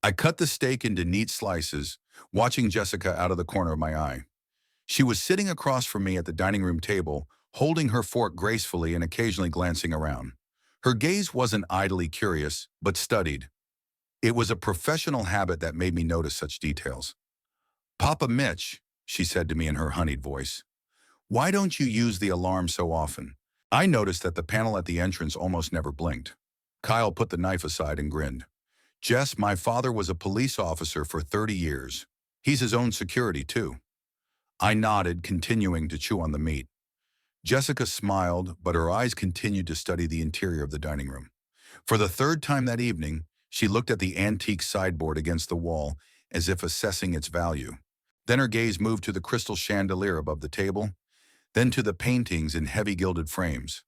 I cut the steak into neat slices, watching Jessica out of the corner of my eye. She was sitting across from me at the dining room table, holding her fork gracefully and occasionally glancing around. Her gaze wasn't idly curious, but studied. It was a professional habit that made me notice such details. "Papa Mitch," she said to me in her honeyed voice, "why don't you use the alarm so often?" I noticed that the panel at the entrance almost never blinked. Kyle put the knife aside and grinned. "Jess, my father was a police officer for 30 years. He's his own security, too." I nodded, continuing to chew on the meat. Jessica smiled, but her eyes continued to study the interior of the dining room. For the third time that evening, she looked at the antique sideboard against the wall as if assessing its value. Then her gaze moved to the crystal chandelier above the table, then to the paintings in heavy gilded frames.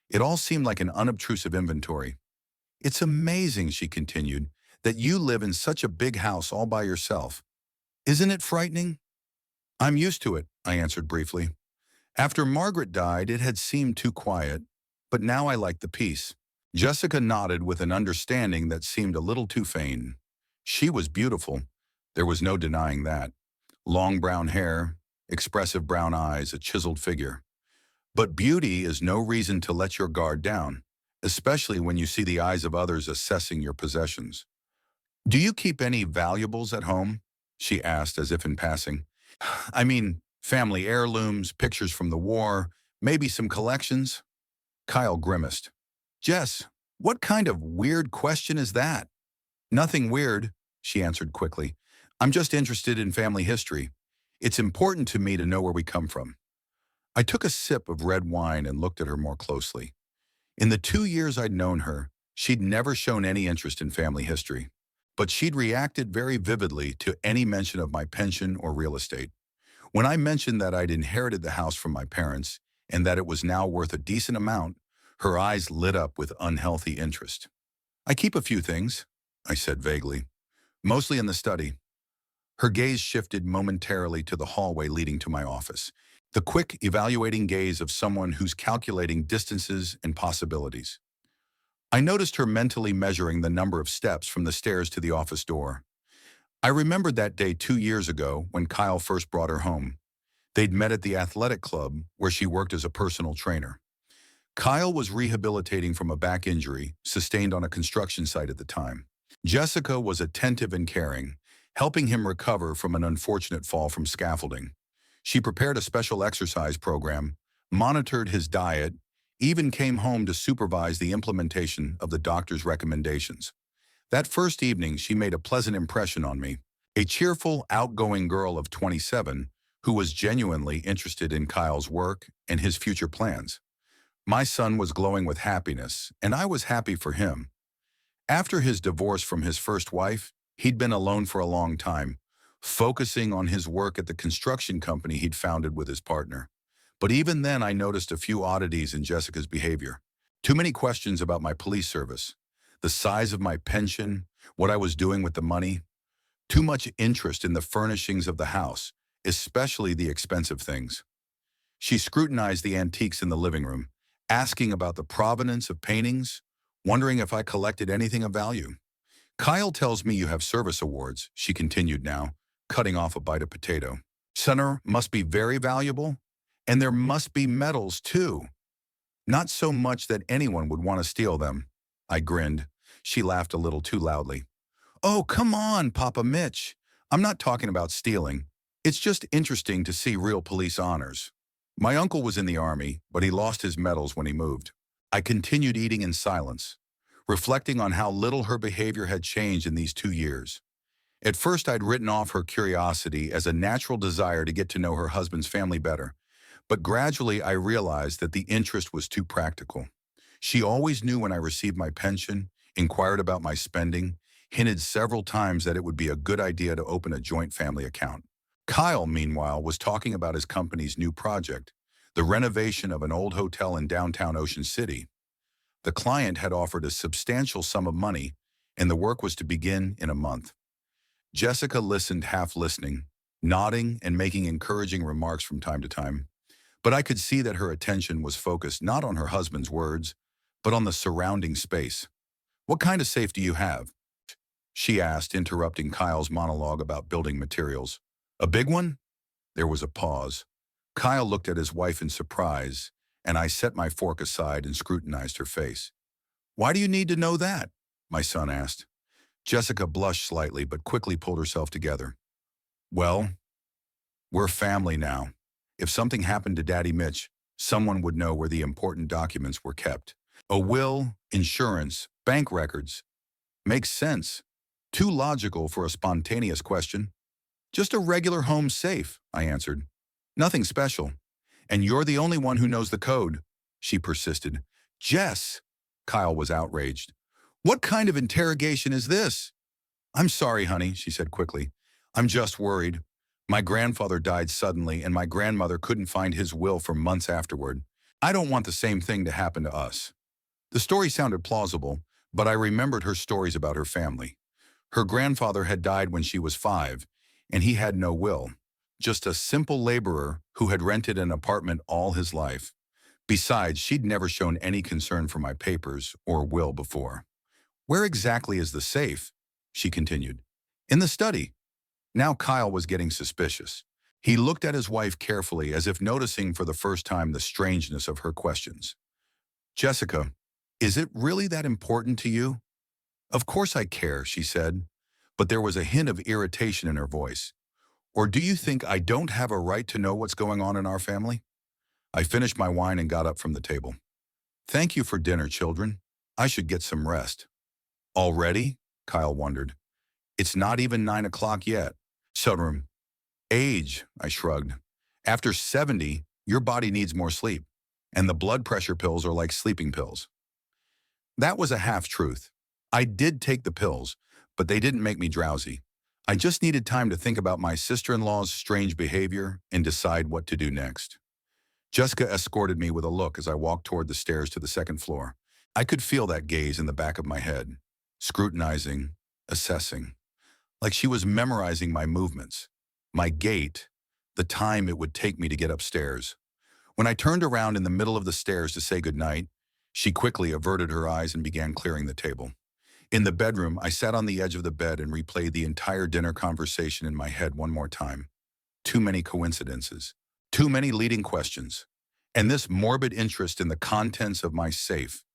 It all seemed like an unobtrusive inventory. "It's amazing," she continued, "that you live in such a big house all by yourself. Isn't it frightening?" "I'm used to it," I answered briefly. "After Margaret died, it had seemed too quiet, but now I like the peace." Jessica nodded with an understanding that seemed a little too feigned. She was beautiful. There was no denying that. Long brown hair, expressive brown eyes, a chiseled figure. But beauty is no reason to let your guard down, especially when you see the eyes of others assessing your possessions. "Do you keep any valuables at home?" she asked as if in passing. "I mean, family heirlooms, pictures from the war, maybe some collections?" Kyle grimaced. "Jess, what kind of weird question is that?" "Nothing weird," she answered quickly. "I'm just interested in family history. It's important to me to know where we come from." I took a sip of red wine and looked at her more closely. In the 2 years I'd known her, she'd never shown any interest in family history, but she'd reacted very vividly to any mention of my pension or real estate. When I mentioned that I'd inherited the house from my parents and that it was now worth a decent amount, her eyes lit up with unhealthy interest. "I keep a few things," I said vaguely, "mostly in the study." Her gaze shifted momentarily to the hallway leading to my office, the quick, evaluating gaze of someone who's calculating distances and possibilities. I noticed her mentally measuring the number of steps from the stairs to the office door. I remembered that day 2 years ago when Kyle first brought her home. They'd met at the athletic club where she worked as a personal trainer. Kyle was rehabilitating from a back injury sustained on a construction site at the time. Jessica was attentive and caring, helping him recover from an unfortunate fall from scaffolding. She prepared a special exercise program, monitored his diet, even came home to supervise the implementation of the doctor's recommendations. That first evening, she made a pleasant impression on me, a cheerful, outgoing girl of 27 who was genuinely interested in Kyle's work and his future plans. My son was glowing with happiness, and I was happy for him. After his divorce from his first wife, he'd been alone for a long time, focusing on his work at the construction company he'd founded with his partner. But even then, I noticed a few oddities in Jessica's behavior. Too many questions about my police service, the size of my pension, what I was doing with the money. Too much interest in the furnishings of the house, especially the expensive things. She scrutinized the antiques in the living room, asking about the provenance of paintings, wondering if I collected anything of value. "Kyle tells me you have service awards," she continued now, cutting off a bite of potato. "Center must be very valuable, and there must be medals, too. Not so much that anyone would want to steal them." I grinned. She laughed a little too loudly. "Oh, come on, Papa Mitch. I'm not talking about stealing. It's just interesting to see real police honors. My uncle was in the army, but he lost his medals when he moved." I continued eating in silence, reflecting on how little her behavior had changed in these 2 years. At first, I'd written off her curiosity as a natural desire to get to know her husband's family better, but gradually I realized that the interest was too practical. She always knew when I received my pension, inquired about my spending, hinted several times that it would be a good idea to open a joint family account. Kyle, meanwhile, was talking about his company's new project, the renovation of an old hotel in downtown Ocean City. The client had offered a substantial sum of money, and the work was to begin in a month. Jessica listened, half listening, nodding and making encouraging remarks from time to time. But I could see that her attention was focused not on her husband's words, but on the surrounding space. "What kind of safe do you have?" she asked, interrupting Kyle's monologue about building materials. A big one? There was a pause. Kyle looked at his wife in surprise, and I set my fork aside and scrutinized her face. Why do you need to know that? My son asked. Jessica blushed slightly but quickly pulled herself together. Well, we're family now. If something happened to Daddy Mitch, someone would know where the important documents were kept. A will, insurance, bank records. Makes sense. Too logical for a spontaneous question. Just a regular home safe, I answered. Nothing special. And you're the only one who knows the code, she persisted. Jess! Kyle was outraged. What kind of interrogation is this? I'm sorry, honey, she said quickly. I'm just worried. My grandfather died suddenly, and my grandmother couldn't find his will for months afterward. I don't want the same thing to happen to us. The story sounded plausible, but I remembered her stories about her family. Her grandfather had died when she was 5, and he had no will. Just a simple laborer who had rented an apartment all his life. Besides, she'd never shown any concern for my papers or will before. Where exactly is the safe? She continued. In the study. Now Kyle was getting suspicious. He looked at his wife carefully as if noticing for the first time the strangeness of her questions. Jessica, is it really that important to you? Of course I care, she said, but there was a hint of irritation in her voice. Or do you think I don't have a right to know what's going on in our family? I finished my wine and got up from the table. Thank you for dinner, children. I should get some rest. Already? Kyle wondered. It's not even 9 o'clock yet. Sunroom. Age, I shrugged. After 70, your body needs more sleep, and the blood pressure pills are like sleeping pills. That was a half-truth. I did take the pills, but they didn't make me drowsy. I just needed time to think about my sister-in-law's strange behavior and decide what to do next. Jessica escorted me with a look as I walked toward the stairs to the second floor. I could feel that gaze in the back of my head, scrutinizing, assessing, like she was memorizing my movements, my gait, the time it would take me to get upstairs. When I turned around in the middle of the stairs to say goodnight, she quickly averted her eyes and began clearing the table. In the bedroom, I sat on the edge of the bed and replayed the entire dinner conversation in my head one more time. Too many coincidences, too many leading questions, and this morbid interest in the contents of my safe.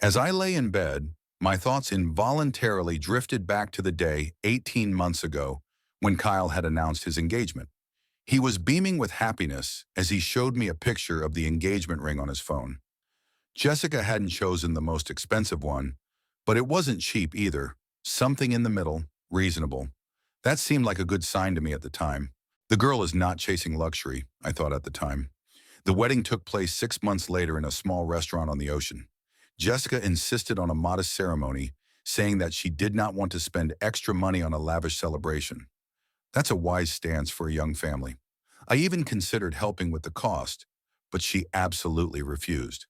As I lay in bed, my thoughts involuntarily drifted back to the day 18 months ago when Kyle had announced his engagement. He was beaming with happiness as he showed me a picture of the engagement ring on his phone. Jessica hadn't chosen the most expensive one, but it wasn't cheap either. Something in the middle, reasonable. That seemed like a good sign to me at the time. The girl is not chasing luxury, I thought at the time. The wedding took place 6 months later in a small restaurant on the ocean. Jessica insisted on a modest ceremony, saying that she did not want to spend extra money on a lavish celebration. That's a wise stance for a young family. I even considered helping with the cost, but she absolutely refused.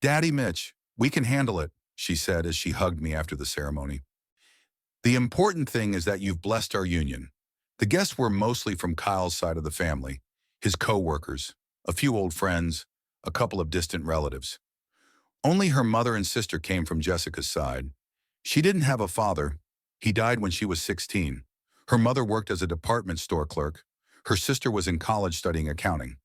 Daddy Mitch, we can handle it, she said as she hugged me after the ceremony. The important thing is that you've blessed our union. The guests were mostly from Kyle's side of the family, his co-workers, a few old friends, a couple of distant relatives. Only her mother and sister came from Jessica's side. She didn't have a father. He died when she was 16. Her mother worked as a department store clerk. Her sister was in college studying accounting.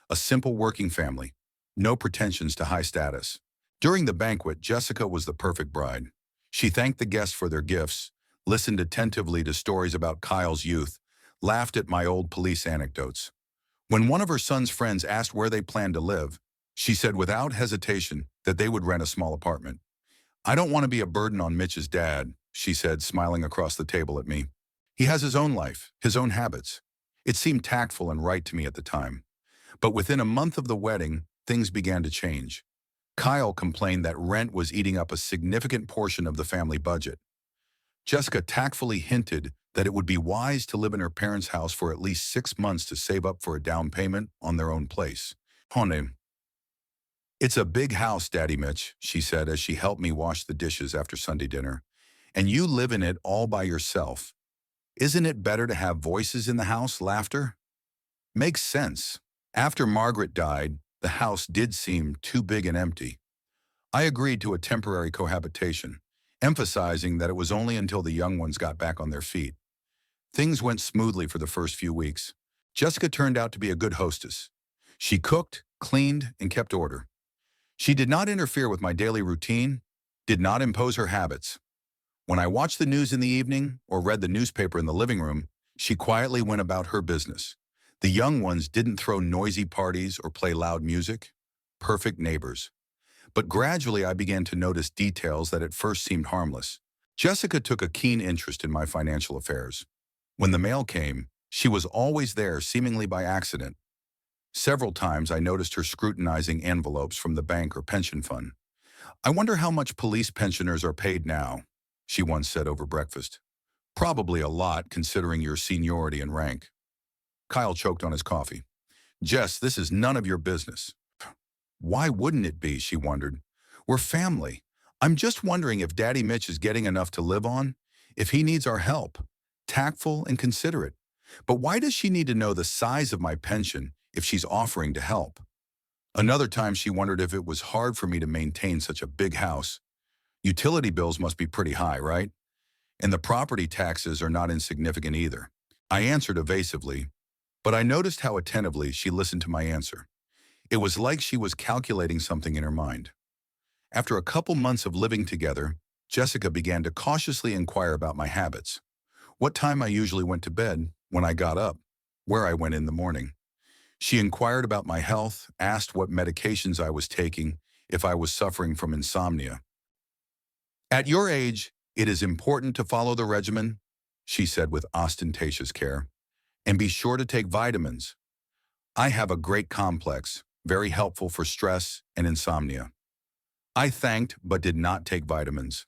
A simple working family. No pretensions to high status. During the banquet, Jessica was the perfect bride. She thanked the guests for their gifts, listened attentively to stories about Kyle's youth, laughed at my old police anecdotes. When one of her son's friends asked where they planned to live, she said without hesitation that they would rent a small apartment. I don't want to be a burden on Mitch's dad, she said, smiling across the table at me. He has his own life, his own habits. It seemed tactful and right to me at the time. But within a month of the wedding, things began to change. Kyle complained that rent was eating up a significant portion of the family budget. Jessica tactfully hinted that it would be wise to live in her parents' house for at least 6 months to save up for a down payment on their own place. Honey. It's a big house, Daddy Mitch, she said as she helped me wash the dishes after Sunday dinner. And you live in it all by yourself. Isn't it better to have voices in the house, laughter? Makes sense. After Margaret died, the house did seem too big and empty. I agreed to a temporary cohabitation, emphasizing that it was only until the young ones got back on their feet. Things went smoothly for the first few weeks. Jessica turned out to be a good hostess. She cooked, cleaned, and kept order. She did not interfere with my daily routine, did not impose her habits. When I watched the news in the evening or read the newspaper in the living room, she quietly went about her business. The young ones didn't throw noisy parties or play loud music. Perfect neighbors. But gradually I began to notice details that at first seemed harmless. Jessica took a keen interest in my financial affairs. When the mail came, she was always there, seemingly by accident. Several times I noticed her scrutinizing envelopes from the bank or pension fund. "I wonder how much police pensioners are paid now," she once said over breakfast. "Probably a lot, considering your seniority and rank." Kyle choked on his coffee. "Jess, this is none of your business." "Why wouldn't it be?" she wondered. "We're family. I'm just wondering if Daddy Mitch is getting enough to live on, if he needs our help. Tactful and considerate. But why does she need to know the size of my pension if she's offering to help?" Another time she wondered if it was hard for me to maintain such a big house. Utility bills must be pretty high, right? And the property taxes are not insignificant either. I answered evasively, but I noticed how attentively she listened to my answer. It was like she was calculating something in her mind. After a couple months of living together, Jessica began to cautiously inquire about my habits. What time I usually went to bed, when I got up, where I went in the morning. She inquired about my health, asked what medications I was taking, if I was suffering from insomnia. "At your age, it is important to follow the regimen," she said with ostentatious care, "and be sure to take vitamins. I have a great complex, very helpful for stress and insomnia." I thanked but did not take vitamins.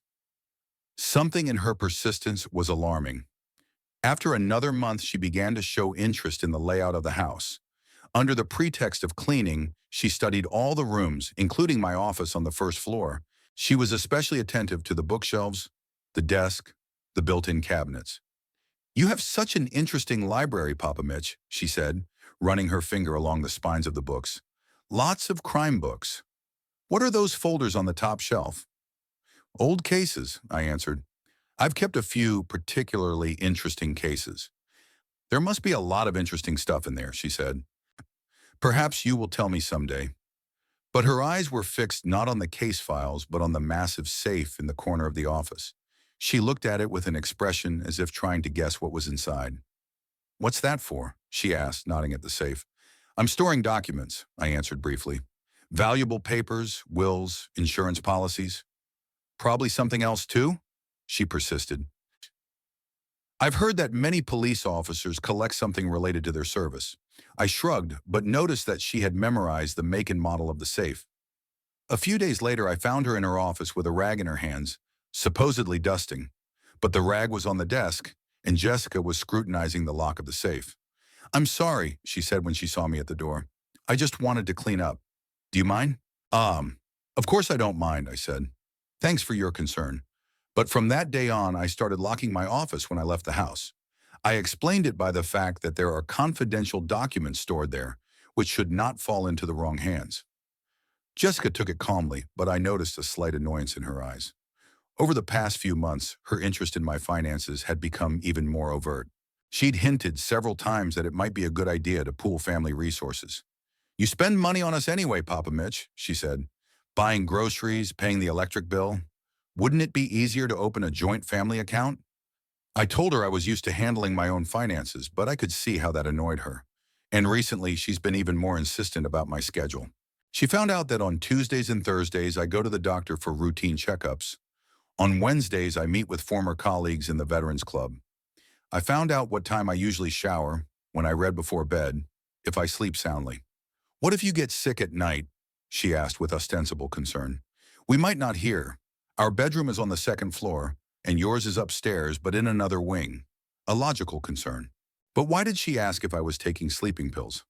Something in her persistence was alarming. After another month, she began to show interest in the layout of the house. Under the pretext of cleaning, she studied all the rooms, including my office on the first floor. She was especially attentive to the bookshelves, the desk, the built-in cabinets. "You have such an interesting library, Papa Mitch," she said, running her finger along the spines of the books. "Lots of crime books. What are those folders on the top shelf?" "Old cases," I answered. "I've kept a few particularly interesting cases." "There must be a lot of interesting stuff in there," she said. "Perhaps you will tell me someday." But her eyes were fixed not on the case files, but on the massive safe in the corner of the office. She looked at it with an expression as if trying to guess what was inside. "What's that for?" she asked, nodding at the safe. "I'm storing documents," I answered briefly. "Valuable papers, wills, insurance policies." "Probably something else too?" she persisted. "I've heard that many police officers collect something related to their service." I shrugged, but noticed that she had memorized the make and model of the safe. A few days later, I found her in her office with a rag in her hands, supposedly dusting. But the rag was on the desk, and Jessica was scrutinizing the lock of the safe. "I'm sorry," she said when she saw me at the door. "I just wanted to clean up. Do you mind?" Of course I don't mind," I said. "Thanks for your concern." But from that day on, I started locking my office when I left the house. I explained it by the fact that there are confidential documents stored there, which should not fall into the wrong hands. Jessica took it calmly, but I noticed a slight annoyance in her eyes. Over the past few months, her interest in my finances had become even more overt. She'd hinted several times that it might be a good idea to pool family resources. "You spend money on us anyway, Papa Mitch," she said. "Buying groceries, paying the electric bill. Wouldn't it be easier to open a joint family account?" I told her I was used to handling my own finances, but I could see how that annoyed her. And recently, she's been even more insistent about my schedule. She found out that on Tuesdays and Thursdays, I go to the doctor for routine checkups. On Wednesdays, I meet with former colleagues in the Veterans Club. I found out what time I usually shower, when I read before bed, if I sleep soundly. "What if you get sick at night?" she asked with ostensible concern. "We might not hear. Our bedroom is on the second floor, and yours is upstairs but in another wing." A logical concern. But why did she ask if I was taking sleeping pills?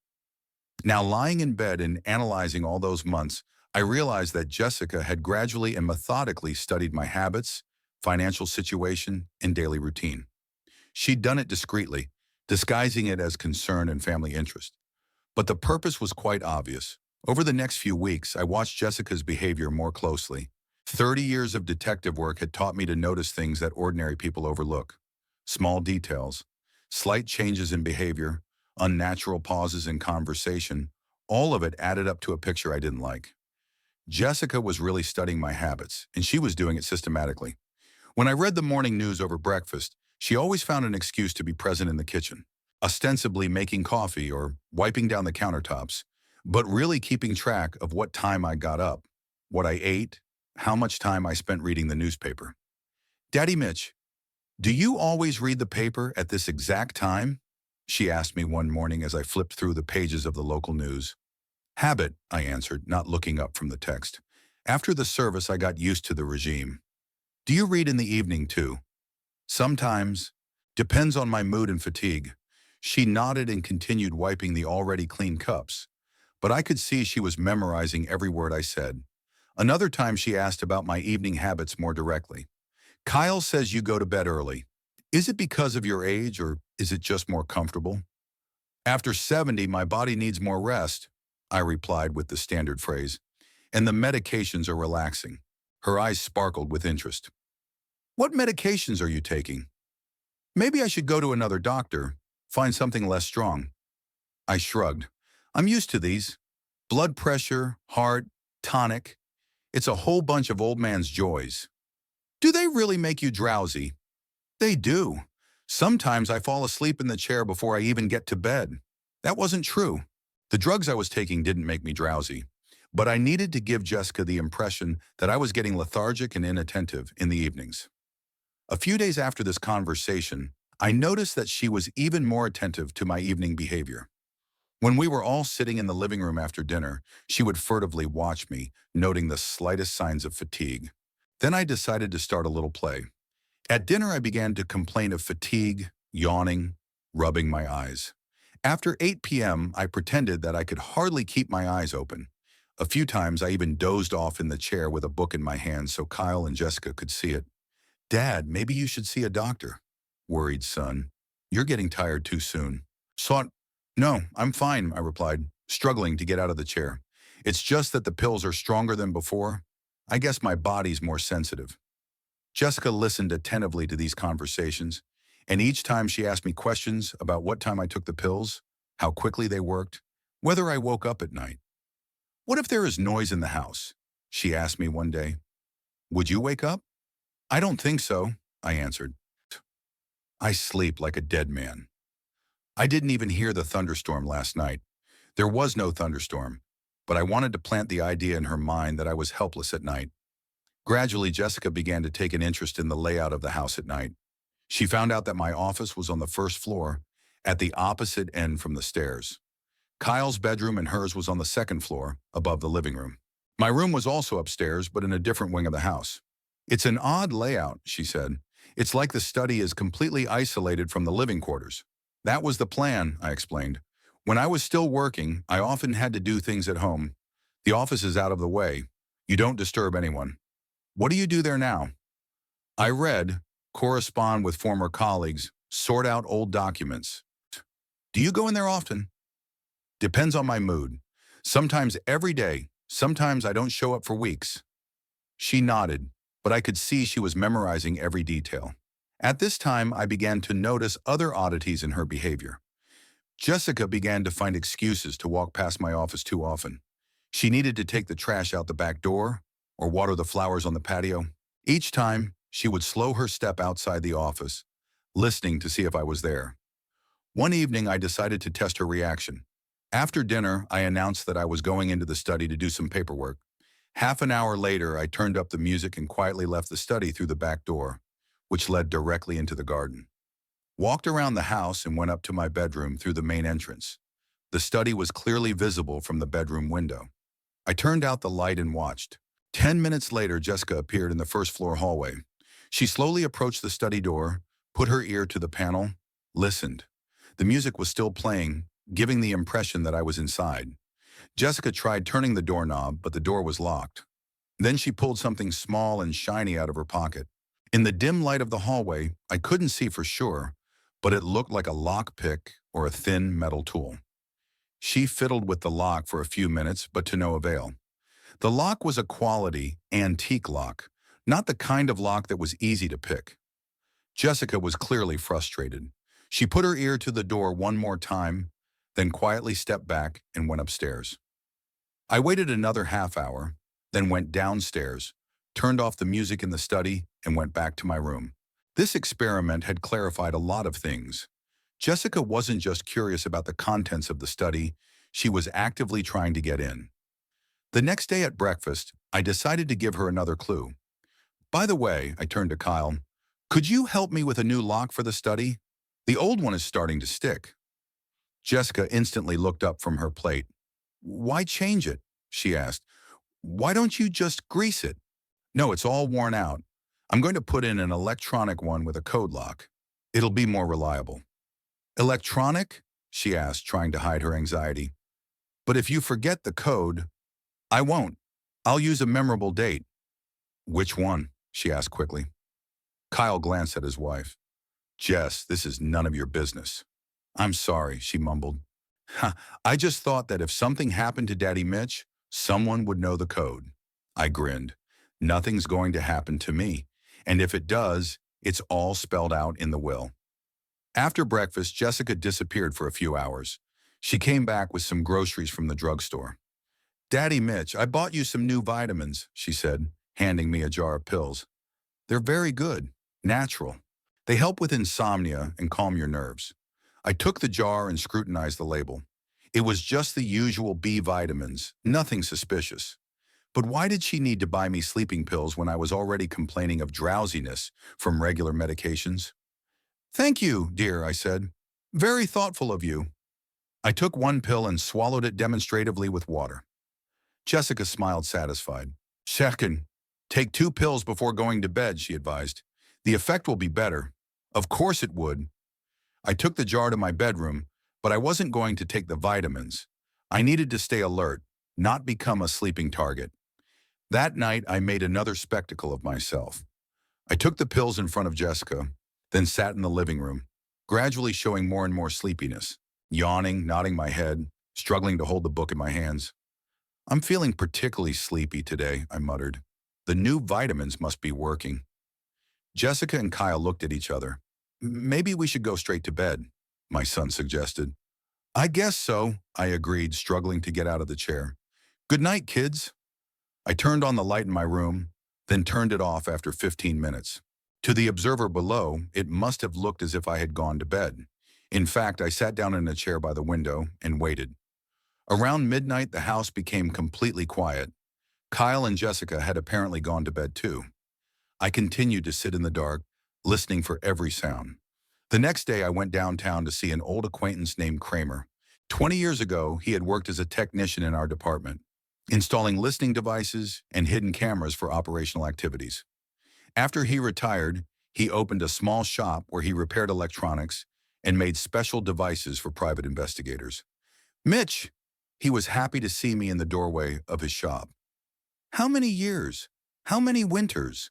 Now, lying in bed and analyzing all those months, I realized that Jessica had gradually and methodically studied my habits, financial situation, and daily routine. She'd done it discreetly, disguising it as concern and family interest. But the purpose was quite obvious. Over the next few weeks, I watched Jessica's behavior more closely. 30 years of detective work had taught me to notice things that ordinary people overlook. Small details, slight changes in behavior, unnatural pauses in conversation, all of it added up to a picture I didn't like. Jessica was really studying my habits, and she was doing it systematically. When I read the morning news over breakfast, she always found an excuse to be present in the kitchen, ostensibly making coffee or wiping down the countertops, but really keeping track of what time I got up, what I ate, how much time I spent reading the newspaper. Daddy Mitch, do you always read the paper at this exact time? She asked me one morning as I flipped through the pages of the local news. Habit, I answered, not looking up from the text. After the service, I got used to the regime. Do you read in the evening too? Sometimes. Depends on my mood and fatigue. She nodded and continued wiping the already clean cups, but I could see she was memorizing every word I said. Another time she asked about my evening habits more directly. Kyle says you go to bed early. Is it because of your age or is it just more comfortable? After 70, my body needs more rest, I replied with the standard phrase, and the medications are relaxing. Her eyes sparkled with interest. What medications are you taking? Maybe I should go to another doctor, find something less strong. I shrugged. I'm used to these. Blood pressure, heart, tonic. It's a whole bunch of old man's joys. Do they really make you drowsy? They do. Sometimes I fall asleep in the chair before I even get to bed. That wasn't true. The drugs I was taking didn't make me drowsy, but I needed to give Jessica the impression that I was getting lethargic and inattentive in the evenings. A few days after this conversation, I noticed that she was even more attentive to my evening behavior. When we were all sitting in the living room after dinner, she would furtively watch me, noting the slightest signs of fatigue. Then I decided to start a little play. At dinner, I began to complain of fatigue, yawning, rubbing my eyes. After 8 p.m., I pretended that I could hardly keep my eyes open. A few times, I even dozed off in the chair with a book in my hand so Kyle and Jessica could see it. Dad, maybe you should see a doctor. Worried son. You're getting tired too soon. No, I'm fine, I replied, struggling to get out of the chair. It's just that the pills are stronger than before. I guess my body's more sensitive. Jessica listened attentively to these conversations, and each time she asked me questions about what time I took the pills, how quickly they worked, whether I woke up at night. What if there is noise in the house? She asked me one day. Would you wake up? I don't think so, I answered. I sleep like a dead man. I didn't even hear the thunderstorm last night. There was no thunderstorm, but I wanted to plant the idea in her mind that I was helpless at night. Gradually, Jessica began to take an interest in the layout of the house at night. She found out that my office was on the first floor, at the opposite end from the stairs. Kyle's bedroom and hers was on the second floor, above the living room. My room was also upstairs, but in a different wing of the house. It's an odd layout, she said. It's like the study is completely isolated from the living quarters. That was the plan, I explained. When I was still working, I often had to do things at home. The office is out of the way. You don't disturb anyone. What do you do there now? I read, correspond with former colleagues, sort out old documents. Do you go in there often? Depends on my mood. Sometimes every day, sometimes I don't show up for weeks. She nodded, but I could see she was memorizing every detail. At this time, I began to notice other oddities in her behavior. Jessica began to find excuses to walk past my office too often. She needed to take the trash out the back door or water the flowers on the patio. Each time, she would slow her step outside the office, listening to see if I was there. One evening, I decided to test her reaction. After dinner, I announced that I was going into the study to do some paperwork. Half an hour later, I turned up the music and quietly left the study through the back door, which led directly into the garden. Walked around the house and went up to my bedroom through the main entrance. The study was clearly visible from the bedroom window. I turned out the light and watched. 10 minutes later, Jessica appeared in the first floor hallway. She slowly approached the study door, put her ear to the panel, listened. The music was still playing, giving the impression that I was inside. Jessica tried turning the doorknob, but the door was locked. Then she pulled something small and shiny out of her pocket. In the dim light of the hallway, I couldn't see for sure, but it looked like a lockpick or a thin metal tool. She fiddled with the lock for a few minutes, but to no avail. The lock was a quality, antique lock, not the kind of lock that was easy to pick. Jessica was clearly frustrated. She put her ear to the door one more time, then quietly stepped back and went upstairs. I waited another half hour, then went downstairs, turned off the music in the study, and went back to my room. This experiment had clarified a lot of things. Jessica wasn't just curious about the contents of the study, she was actively trying to get in. The next day at breakfast, I decided to give her another clue. By the way, I turned to Kyle, could you help me with a new lock for the study? The old one is starting to stick. Jessica instantly looked up from her plate. Why change it? She asked. Why don't you just grease it? No, it's all worn out. I'm going to put in an electronic one with a code lock. It'll be more reliable. Electronic? She asked, trying to hide her anxiety. But if you forget the code, I won't. I'll use a memorable date. Which one? She asked quickly. Kyle glanced at his wife. Jess, this is none of your business. I'm sorry, she mumbled. I just thought that if something happened to Daddy Mitch, someone would know the code. I grinned. Nothing's going to happen to me. And if it does, it's all spelled out in the will. After breakfast, Jessica disappeared for a few hours. She came back with some groceries from the drugstore. Daddy Mitch, I bought you some new vitamins, she said, handing me a jar of pills. They're very good, natural. They help with insomnia and calm your nerves. I took the jar and scrutinized the label. It was just the usual B vitamins, nothing suspicious. But why did she need to buy me sleeping pills when I was already complaining of drowsiness from regular medications? Thank you, dear, I said. Very thoughtful of you. I took one pill and swallowed it demonstratively with water. Jessica smiled satisfied. Second, take 2 pills before going to bed, she advised. The effect will be better. Of course it would. I took the jar to my bedroom, but I wasn't going to take the vitamins. I needed to stay alert, not become a sleeping target. That night, I made another spectacle of myself. I took the pills in front of Jessica, then sat in the living room, gradually showing more and more sleepiness, yawning, nodding my head, struggling to hold the book in my hands. I'm feeling particularly sleepy today, I muttered. The new vitamins must be working. Jessica and Kyle looked at each other. Maybe we should go straight to bed, my son suggested. I guess so, I agreed, struggling to get out of the chair. Good night, kids. I turned on the light in my room, then turned it off after 15 minutes. To the observer below, it must have looked as if I had gone to bed. In fact, I sat down in a chair by the window and waited. Around midnight, the house became completely quiet. Kyle and Jessica had apparently gone to bed too. I continued to sit in the dark, listening for every sound. The next day, I went downtown to see an old acquaintance named Kramer. 20 years ago, he had worked as a technician in our department, installing listening devices and hidden cameras for operational activities. After he retired, he opened a small shop where he repaired electronics and made special devices for private investigators. Mitch! He was happy to see me in the doorway of his shop. How many years? How many winters?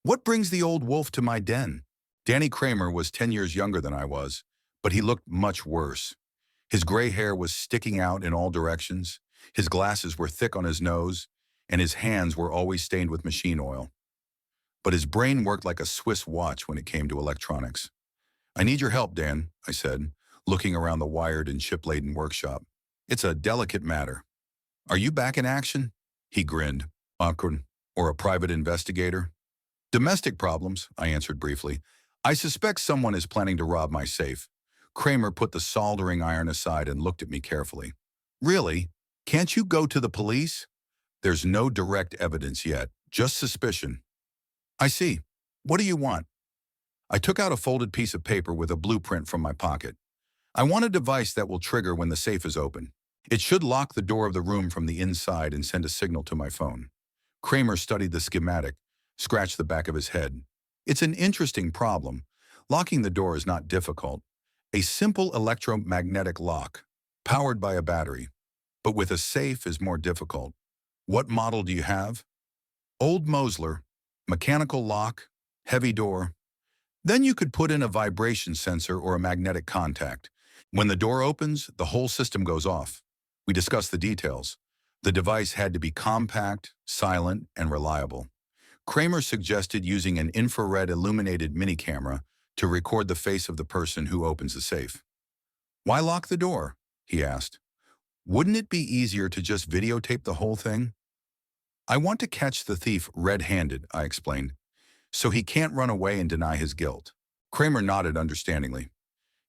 What brings the old wolf to my den? Danny Kramer was 10 years younger than I was, but he looked much worse. His gray hair was sticking out in all directions, his glasses were thick on his nose, and his hands were always stained with machine oil. But his brain worked like a Swiss watch when it came to electronics. I need your help, Dan, I said, looking around the wired and chip-laden workshop. It's a delicate matter. Are you back in action? He grinned. Awkward. Or a private investigator? Domestic problems, I answered briefly. I suspect someone is planning to rob my safe. Kramer put the soldering iron aside and looked at me carefully. Really? Can't you go to the police? There's no direct evidence yet, just suspicion. I see. What do you want? I took out a folded piece of paper with a blueprint from my pocket. I want a device that will trigger when the safe is open. It should lock the door of the room from the inside and send a signal to my phone. Kramer studied the schematic, scratched the back of his head. It's an interesting problem. Locking the door is not difficult. A simple electromagnetic lock, powered by a battery. But with a safe is more difficult. What model do you have? Old Mosler, mechanical lock, heavy door. Then you could put in a vibration sensor or a magnetic contact. When the door opens, the whole system goes off. We discussed the details. The device had to be compact, silent, and reliable. Kramer suggested using an infrared illuminated mini camera to record the face of the person who opens the safe. "Why lock the door?" he asked. "Wouldn't it be easier to just videotape the whole thing?" "I want to catch the thief red-handed," I explained, "so he can't run away and deny his guilt." Kramer nodded understandingly.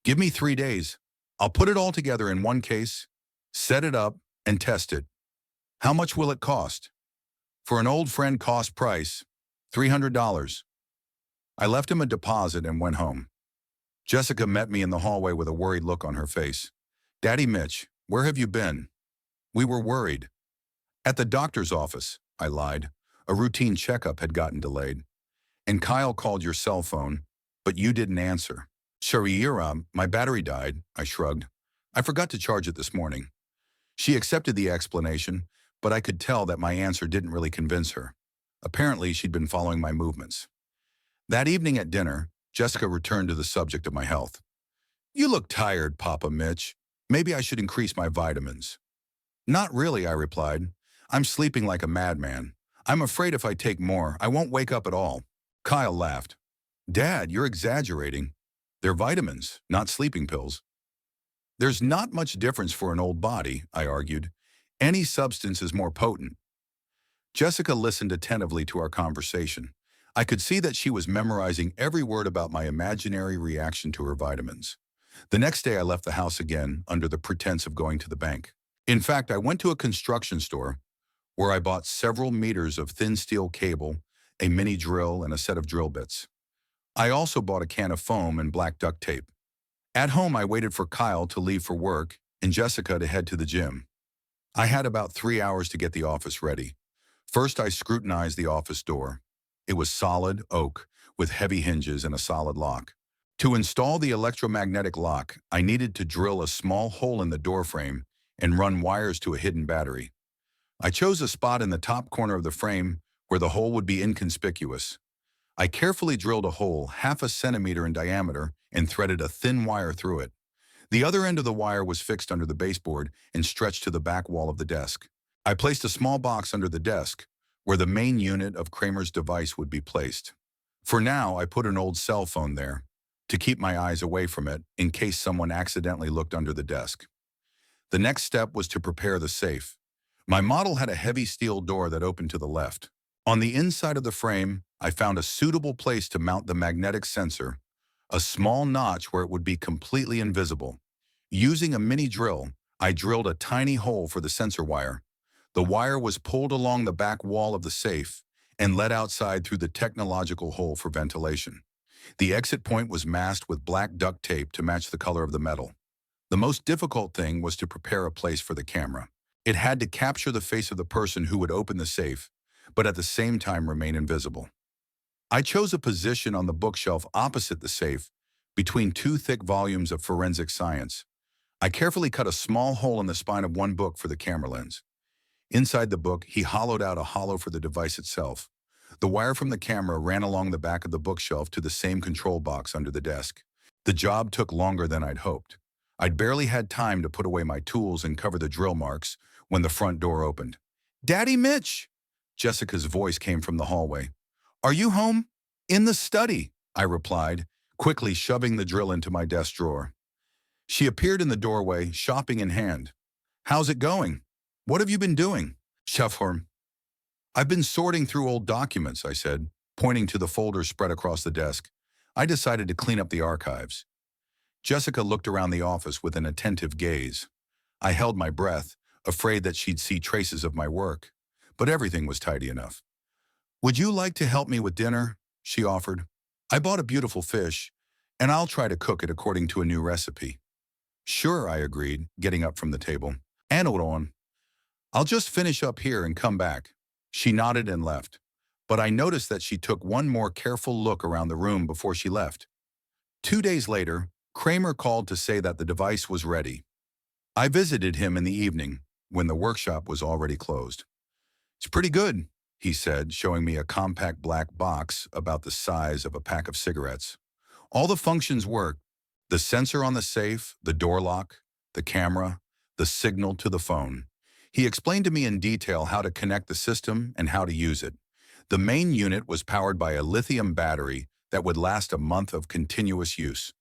"Give me 3 days. I'll put it all together in one case, set it up, and test it. How much will it cost?" "For an old friend cost price, $300. I left him a deposit and went home. Jessica met me in the hallway with a worried look on her face. "Daddy Mitch, where have you been?" "We were worried." "At the doctor's office," I lied. "A routine checkup had gotten delayed. And Kyle called your cell phone, but you didn't answer." "Sharira, my battery died," I shrugged. "I forgot to charge it this morning." She accepted the explanation, but I could tell that my answer didn't really convince her. Apparently, she'd been following my movements. That evening at dinner, Jessica returned to the subject of my health. "You look tired, Papa Mitch. Maybe I should increase my vitamins." "Not really," I replied. "I'm sleeping like a madman. I'm afraid if I take more, I won't wake up at all." Kyle laughed. "Dad, you're exaggerating. They're vitamins, not sleeping pills." "There's not much difference for an old body," I argued. "Any substance is more potent." Jessica listened attentively to our conversation. I could see that she was memorizing every word about my imaginary reaction to her vitamins. The next day I left the house again under the pretense of going to the bank. In fact, I went to a construction store where I bought several meters of thin steel cable, a mini drill, and a set of drill bits. I also bought a can of foam and black duct tape. At home, I waited for Kyle to leave for work and Jessica to head to the gym. I had about 3 hours to get the office ready. First, I scrutinized the office door. It was solid oak with heavy hinges and a solid lock. To install the electromagnetic lock, I needed to drill a small hole in the door frame and run wires to a hidden battery. I chose a spot in the top corner of the frame where the hole would be inconspicuous. I carefully drilled a hole 0.5 centimeter in diameter and threaded a thin wire through it. The other end of the wire was fixed under the baseboard and stretched to the back wall of the desk. I placed a small box under the desk where the main unit of Kramer's device would be placed. For now, I put an old cell phone there to keep my eyes away from it in case someone accidentally looked under the desk. The next step was to prepare the safe. My model had a heavy steel door that opened to the left. On the inside of the frame, I found a suitable place to mount the magnetic sensor, a small notch where it would be completely invisible. Using a mini drill, I drilled a tiny hole for the sensor wire. The wire was pulled along the back wall of the safe and led outside through the technological hole for ventilation. The exit point was masked with black duct tape to match the color of the metal. The most difficult thing was to prepare a place for the camera. It had to capture the face of the person who would open the safe, but at the same time remain invisible. I chose a position on the bookshelf opposite the safe, between two thick volumes of forensic science. I carefully cut a small hole in the spine of one book for the camera lens. Inside the book, he hollowed out a hollow for the device itself. The wire from the camera ran along the back of the bookshelf to the same control box under the desk. The job took longer than I'd hoped. I'd barely had time to put away my tools and cover the drill marks when the front door opened. "Daddy Mitch!" Jessica's voice came from the hallway. "Are you home?" "In the study," I replied, quickly shoving the drill into my desk drawer. She appeared in the doorway, shopping in hand. "How's it going? What have you been doing?" "Chefhorn." "I've been sorting through old documents," I said, pointing to the folders spread across the desk. "I decided to clean up the archives." Jessica looked around the office with an attentive gaze. I held my breath, afraid that she'd see traces of my work, but everything was tidy enough. "Would you like to help me with dinner?" she offered. "I bought a beautiful fish, and I'll try to cook it according to a new recipe." "Sure," I agreed, getting up from the table. "And on. I'll just finish up here and come back." She nodded and left, but I noticed that she took one more careful look around the room before she left. 2 days later, Kramer called to say that the device was ready. I visited him in the evening, when the workshop was already closed. "It's pretty good," he said, showing me a compact black box about the size of a pack of cigarettes. "All the functions work: the sensor on the safe, the door lock, the camera, the signal to the phone." He explained to me in detail how to connect the system and how to use it. The main unit was powered by a lithium battery that would last a month of continuous use.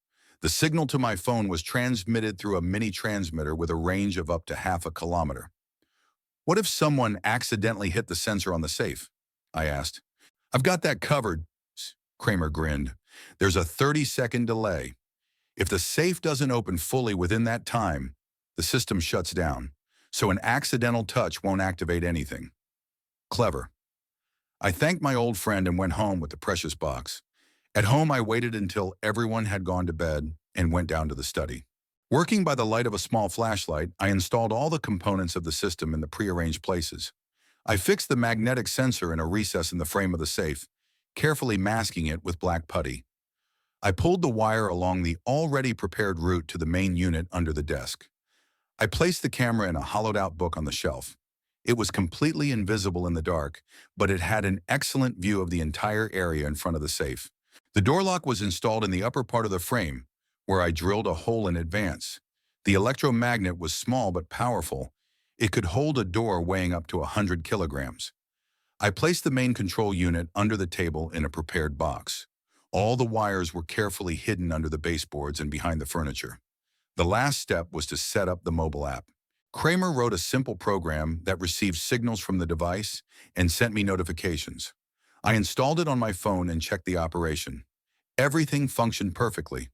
The signal to my phone was transmitted through a mini transmitter with a range of up to half a kilometer. What if someone accidentally hit the sensor on the safe? I asked. I've got that covered, Kramer grinned. There's a 30-second delay. If the safe doesn't open fully within that time, the system shuts down, so an accidental touch won't activate anything. Clever. I thanked my old friend and went home with the precious box. At home, I waited until everyone had gone to bed and went down to the study. Working by the light of a small flashlight, I installed all the components of the system in the prearranged places. I fixed the magnetic sensor in a recess in the frame of the safe, carefully masking it with black putty. I pulled the wire along the already prepared route to the main unit under the desk. I placed the camera in a hollowed-out book on the shelf. It was completely invisible in the dark, but it had an excellent view of the entire area in front of the safe. The door lock was installed in the upper part of the frame, where I drilled a hole in advance. The electromagnet was small but powerful. It could hold a door weighing up to 100 kilograms. I placed the main control unit under the table in a prepared box. All the wires were carefully hidden under the baseboards and behind the furniture. The last step was to set up the mobile app. Kramer wrote a simple program that received signals from the device and sent me notifications. I installed it on my phone and checked the operation. Everything functioned perfectly.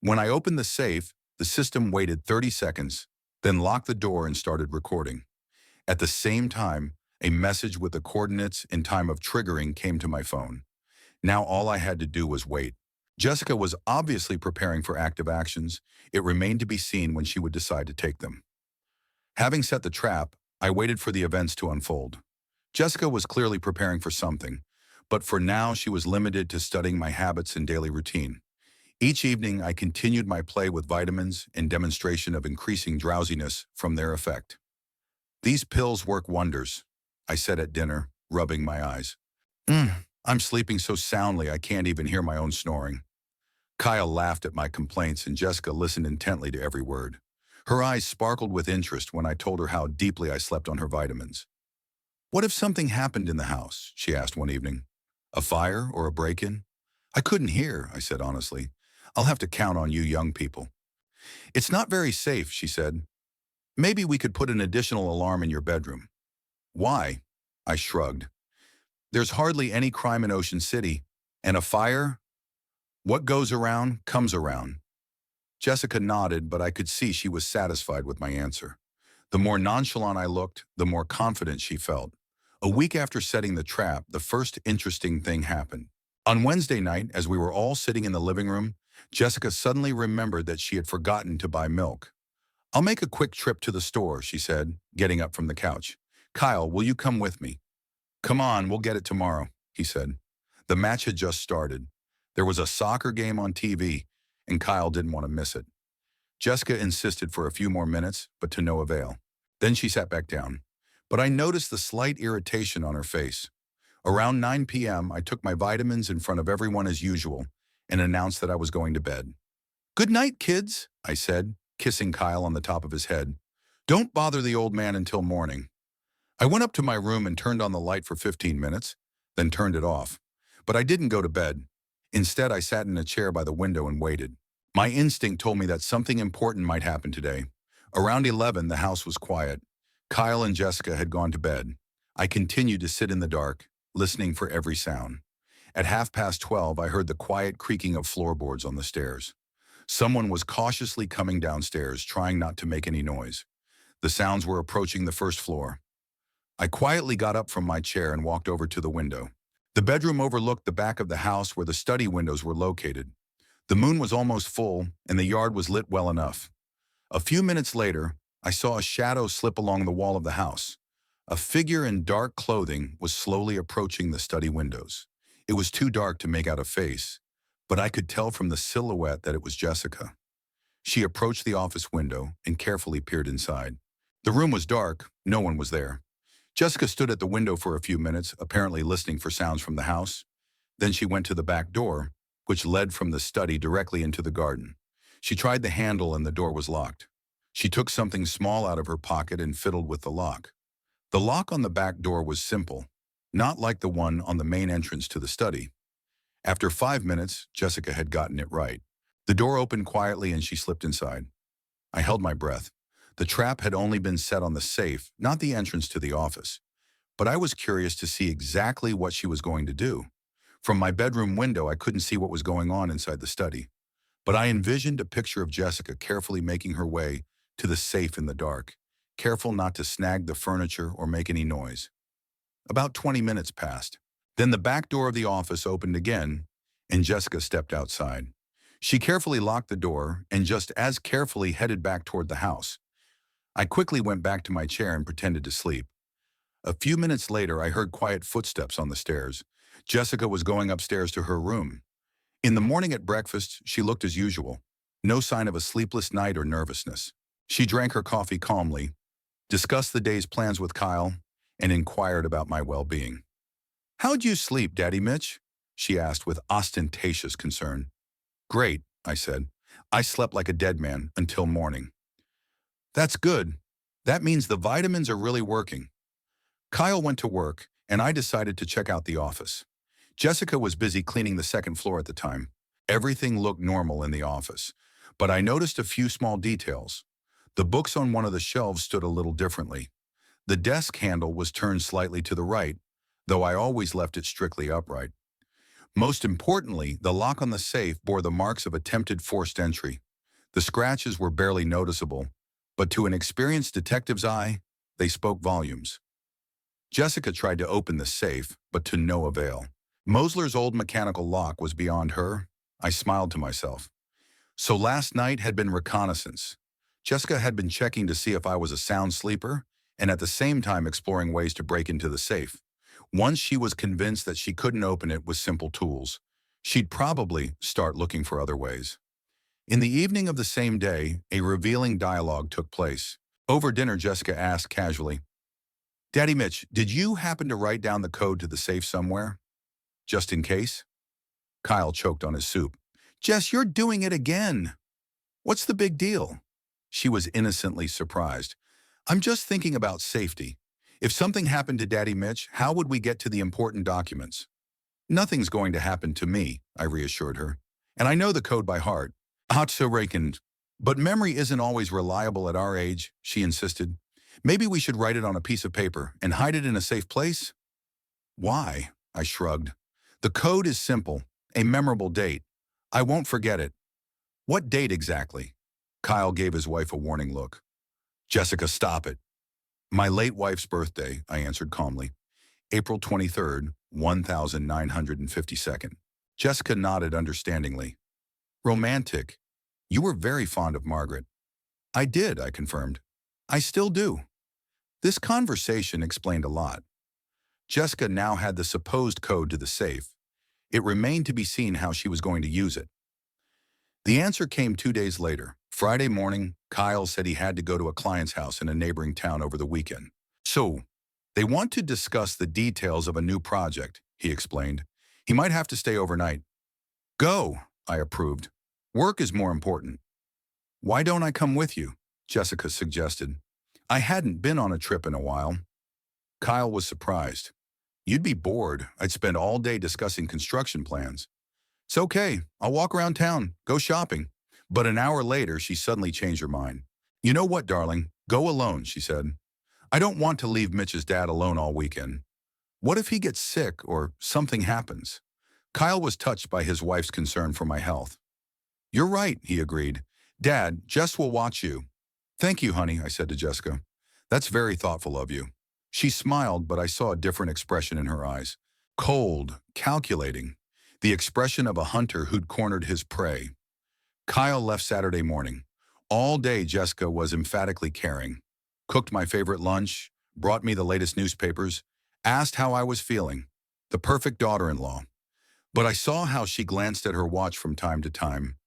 When I opened the safe, the system waited 30 seconds, then locked the door and started recording. At the same time, a message with the coordinates and time of triggering came to my phone. Now all I had to do was wait. Jessica was obviously preparing for active actions. It remained to be seen when she would decide to take them. Having set the trap, I waited for the events to unfold. Jessica was clearly preparing for something, but for now she was limited to studying my habits and daily routine. Each evening, I continued my play with vitamins in demonstration of increasing drowsiness from their effect. "These pills work wonders," I said at dinner, rubbing my eyes. I'm sleeping so soundly I can't even hear my own snoring." Kyle laughed at my complaints and Jessica listened intently to every word. Her eyes sparkled with interest when I told her how deeply I slept on her vitamins. "What if something happened in the house?" she asked one evening. "A fire or a break-in?" "I couldn't hear," I said honestly. "I'll have to count on you young people." "It's not very safe," she said. "Maybe we could put an additional alarm in your bedroom." "Why?" I shrugged. "There's hardly any crime in Ocean City, and a fire? What goes around, comes around." Jessica nodded, but I could see she was satisfied with my answer. The more nonchalant I looked, the more confident she felt. A week after setting the trap, the first interesting thing happened. On Wednesday night, as we were all sitting in the living room, Jessica suddenly remembered that she had forgotten to buy milk. "I'll make a quick trip to the store," she said, getting up from the couch. "Kyle, will you come with me?" "Come on, we'll get it tomorrow," he said. The match had just started. There was a soccer game on TV, and Kyle didn't want to miss it. Jessica insisted for a few more minutes, but to no avail. Then she sat back down. But I noticed the slight irritation on her face. Around 9 p.m., I took my vitamins in front of everyone as usual and announced that I was going to bed. "Good night, kids," I said, kissing Kyle on the top of his head. "Don't bother the old man until morning." I went up to my room and turned on the light for 15 minutes, then turned it off. But I didn't go to bed. Instead, I sat in a chair by the window and waited. My instinct told me that something important might happen today. Around 11, the house was quiet. Kyle and Jessica had gone to bed. I continued to sit in the dark, listening for every sound. At 12:30, I heard the quiet creaking of floorboards on the stairs. Someone was cautiously coming downstairs, trying not to make any noise. The sounds were approaching the first floor. I quietly got up from my chair and walked over to the window. The bedroom overlooked the back of the house where the study windows were located. The moon was almost full, and the yard was lit well enough. A few minutes later, I saw a shadow slip along the wall of the house. A figure in dark clothing was slowly approaching the study windows. It was too dark to make out a face, but I could tell from the silhouette that it was Jessica. She approached the office window and carefully peered inside. The room was dark, no one was there. Jessica stood at the window for a few minutes, apparently listening for sounds from the house. Then she went to the back door, which led from the study directly into the garden. She tried the handle and the door was locked. She took something small out of her pocket and fiddled with the lock. The lock on the back door was simple, not like the one on the main entrance to the study. After 5 minutes, Jessica had gotten it right. The door opened quietly and she slipped inside. I held my breath. The trap had only been set on the safe, not the entrance to the office. But I was curious to see exactly what she was going to do. From my bedroom window, I couldn't see what was going on inside the study. But I envisioned a picture of Jessica carefully making her way to the safe in the dark, careful not to snag the furniture or make any noise. About 20 minutes passed. Then the back door of the office opened again, and Jessica stepped outside. She carefully locked the door and just as carefully headed back toward the house. I quickly went back to my chair and pretended to sleep. A few minutes later, I heard quiet footsteps on the stairs. Jessica was going upstairs to her room. In the morning at breakfast, she looked as usual. No sign of a sleepless night or nervousness. She drank her coffee calmly, discussed the day's plans with Kyle, and inquired about my well-being. "How'd you sleep, Daddy Mitch?" she asked with ostentatious concern. "Great," I said. "I slept like a dead man until morning." "That's good. That means the vitamins are really working." Kyle went to work, and I decided to check out the office. Jessica was busy cleaning the second floor at the time. Everything looked normal in the office, but I noticed a few small details. The books on one of the shelves stood a little differently. The desk handle was turned slightly to the right, though I always left it strictly upright. Most importantly, the lock on the safe bore the marks of attempted forced entry. The scratches were barely noticeable, but to an experienced detective's eye, they spoke volumes. Jessica tried to open the safe, but to no avail. Mosler's old mechanical lock was beyond her. I smiled to myself. So last night had been reconnaissance. Jessica had been checking to see if I was a sound sleeper, and at the same time exploring ways to break into the safe. Once she was convinced that she couldn't open it with simple tools, she'd probably start looking for other ways. In the evening of the same day, a revealing dialogue took place. Over dinner, Jessica asked casually, "Daddy Mitch, did you happen to write down the code to the safe somewhere? Just in case?" Kyle choked on his soup. "Jess, you're doing it again. What's the big deal?" She was innocently surprised. "I'm just thinking about safety. If something happened to Daddy Mitch, how would we get to the important documents?" "Nothing's going to happen to me," I reassured her. "And I know the code by heart." "Hatsureikend. But memory isn't always reliable at our age," she insisted. "Maybe we should write it on a piece of paper and hide it in a safe place?" "Why?" I shrugged. "The code is simple, a memorable date. I won't forget it." "What date exactly?" Kyle gave his wife a warning look. "Jessica, stop it." "My late wife's birthday," I answered calmly. "April 23rd, 1952nd. Jessica nodded understandingly. "Romantic. You were very fond of Margaret." "I did," I confirmed. "I still do." This conversation explained a lot. Jessica now had the supposed code to the safe. It remained to be seen how she was going to use it. The answer came 2 days later. Friday morning, Kyle said he had to go to a client's house in a neighboring town over the weekend. "So, they want to discuss the details of a new project," he explained. "He might have to stay overnight." "Go," I approved. "Work is more important." "Why don't I come with you?" Jessica suggested. I hadn't been on a trip in a while. Kyle was surprised. "You'd be bored. I'd spend all day discussing construction plans." "It's okay. I'll walk around town, go shopping." But an hour later, she suddenly changed her mind. "You know what, darling? Go alone," she said. "I don't want to leave Mitch's dad alone all weekend. What if he gets sick or something happens?" Kyle was touched by his wife's concern for my health. "You're right," he agreed. "Dad, Jess will watch you." "Thank you, honey," I said to Jessica. "That's very thoughtful of you." She smiled, but I saw a different expression in her eyes. Cold, calculating. The expression of a hunter who'd cornered his prey. Kyle left Saturday morning. All day Jessica was emphatically caring. Cooked my favorite lunch, brought me the latest newspapers, asked how I was feeling. The perfect daughter-in-law. But I saw how she glanced at her watch from time to time,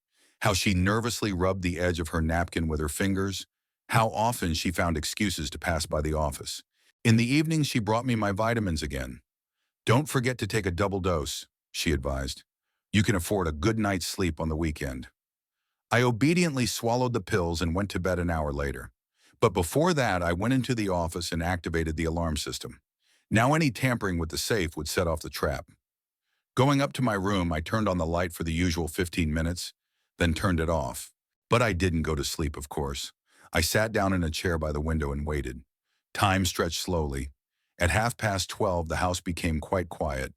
how she nervously rubbed the edge of her napkin with her fingers, how often she found excuses to pass by the office. In the evening, she brought me my vitamins again. "Don't forget to take a double dose," she advised. "You can afford a good night's sleep on the weekend." I obediently swallowed the pills and went to bed an hour later. But before that, I went into the office and activated the alarm system. Now any tampering with the safe would set off the trap. Going up to my room, I turned on the light for the usual 15 minutes, then turned it off. But I didn't go to sleep, of course. I sat down in a chair by the window and waited. Time stretched slowly. At 12:30, the house became quite quiet.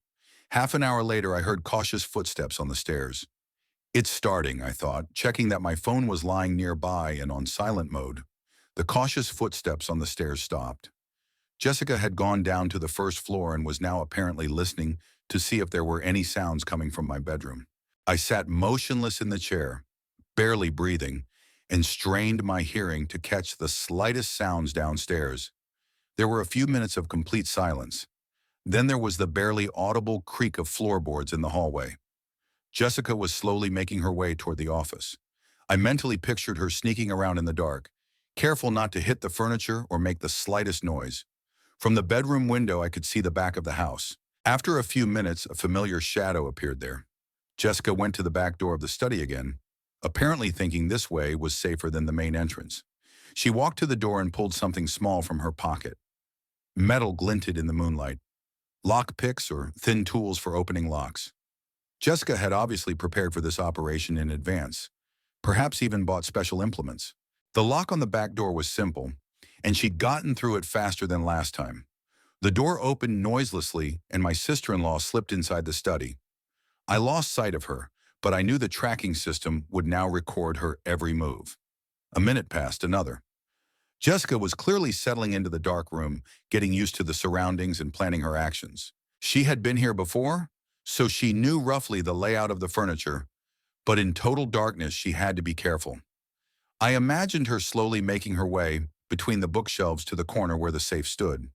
Half an hour later, I heard cautious footsteps on the stairs. It's starting, I thought, checking that my phone was lying nearby and on silent mode. The cautious footsteps on the stairs stopped. Jessica had gone down to the first floor and was now apparently listening to see if there were any sounds coming from my bedroom. I sat motionless in the chair, barely breathing, and strained my hearing to catch the slightest sounds downstairs. There were a few minutes of complete silence. Then there was the barely audible creak of floorboards in the hallway. Jessica was slowly making her way toward the office. I mentally pictured her sneaking around in the dark, careful not to hit the furniture or make the slightest noise. From the bedroom window, I could see the back of the house. After a few minutes, a familiar shadow appeared there. Jessica went to the back door of the study again, apparently thinking this way was safer than the main entrance. She walked to the door and pulled something small from her pocket. Metal glinted in the moonlight. Lock picks or thin tools for opening locks. Jessica had obviously prepared for this operation in advance, perhaps even bought special implements. The lock on the back door was simple, and she'd gotten through it faster than last time. The door opened noiselessly, and my sister-in-law slipped inside the study. I lost sight of her, but I knew the tracking system would now record her every move. A minute passed, another. Jessica was clearly settling into the dark room, getting used to the surroundings and planning her actions. She had been here before, so she knew roughly the layout of the furniture, but in total darkness she had to be careful. I imagined her slowly making her way between the bookshelves to the corner where the safe stood.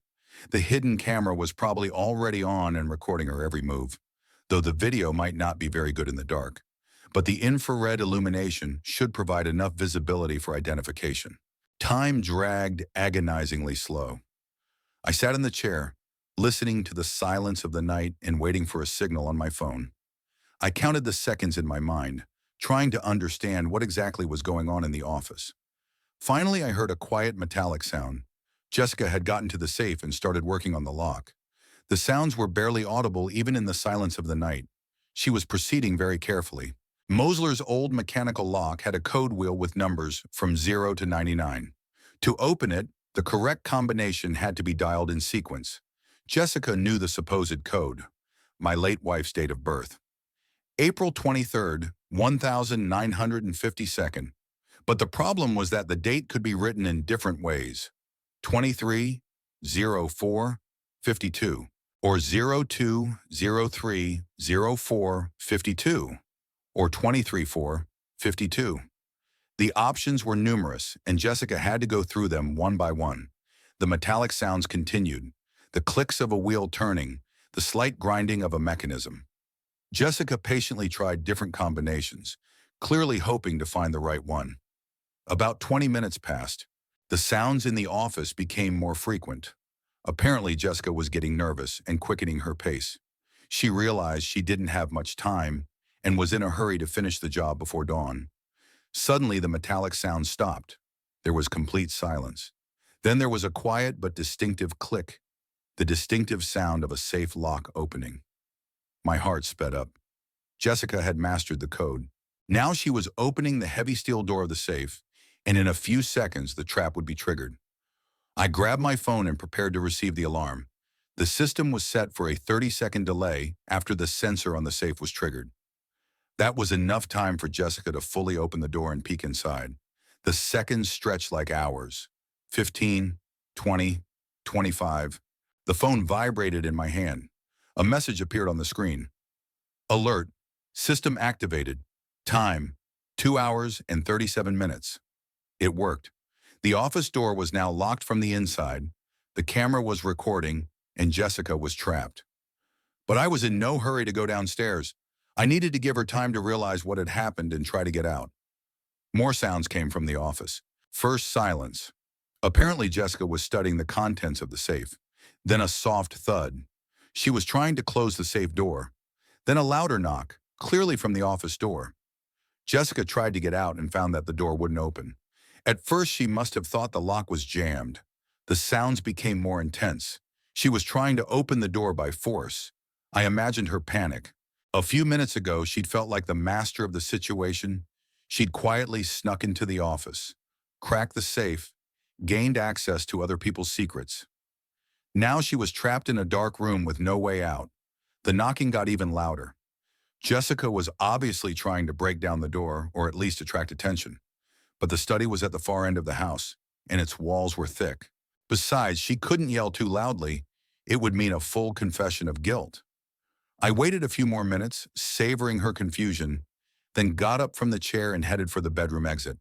The hidden camera was probably already on and recording her every move, though the video might not be very good in the dark. But the infrared illumination should provide enough visibility for identification. Time dragged agonizingly slow. I sat in the chair, listening to the silence of the night and waiting for a signal on my phone. I counted the seconds in my mind, trying to understand what exactly was going on in the office. Finally, I heard a quiet metallic sound. Jessica had gotten to the safe and started working on the lock. The sounds were barely audible even in the silence of the night. She was proceeding very carefully. Mosler's old mechanical lock had a code wheel with numbers from 0 to 99. To open it, the correct combination had to be dialed in sequence. Jessica knew the supposed code, my late wife's date of birth. April 23rd, 1952nd. But the problem was that the date could be written in different ways. 23-04-52 or 02-03-04-52 or 23-4-52. The options were numerous, and Jessica had to go through them one by one. The metallic sounds continued, the clicks of a wheel turning, the slight grinding of a mechanism. Jessica patiently tried different combinations, clearly hoping to find the right one. About 20 minutes passed. The sounds in the office became more frequent. Apparently, Jessica was getting nervous and quickening her pace. She realized she didn't have much time and was in a hurry to finish the job before dawn. Suddenly, the metallic sound stopped. There was complete silence. Then there was a quiet but distinctive click, the distinctive sound of a safe lock opening. My heart sped up. Jessica had mastered the code. Now she was opening the heavy steel door of the safe, and in a few seconds, the trap would be triggered. I grabbed my phone and prepared to receive the alarm. The system was set for a 30-second delay after the sensor on the safe was triggered. That was enough time for Jessica to fully open the door and peek inside. The seconds stretched like hours. 15, 20, 25. The phone vibrated in my hand. A message appeared on the screen. Alert. System activated. Time, 2 hours and 37 minutes. It worked. The office door was now locked from the inside, the camera was recording, and Jessica was trapped. But I was in no hurry to go downstairs. I needed to give her time to realize what had happened and try to get out. More sounds came from the office. First, silence. Apparently, Jessica was studying the contents of the safe. Then a soft thud. She was trying to close the safe door. Then a louder knock, clearly from the office door. Jessica tried to get out and found that the door wouldn't open. At first, she must have thought the lock was jammed. The sounds became more intense. She was trying to open the door by force. I imagined her panic. A few minutes ago, she'd felt like the master of the situation. She'd quietly snuck into the office, cracked the safe, gained access to other people's secrets. Now she was trapped in a dark room with no way out. The knocking got even louder. Jessica was obviously trying to break down the door, or at least attract attention. But the study was at the far end of the house, and its walls were thick. Besides, she couldn't yell too loudly. It would mean a full confession of guilt. I waited a few more minutes, savoring her confusion, then got up from the chair and headed for the bedroom exit.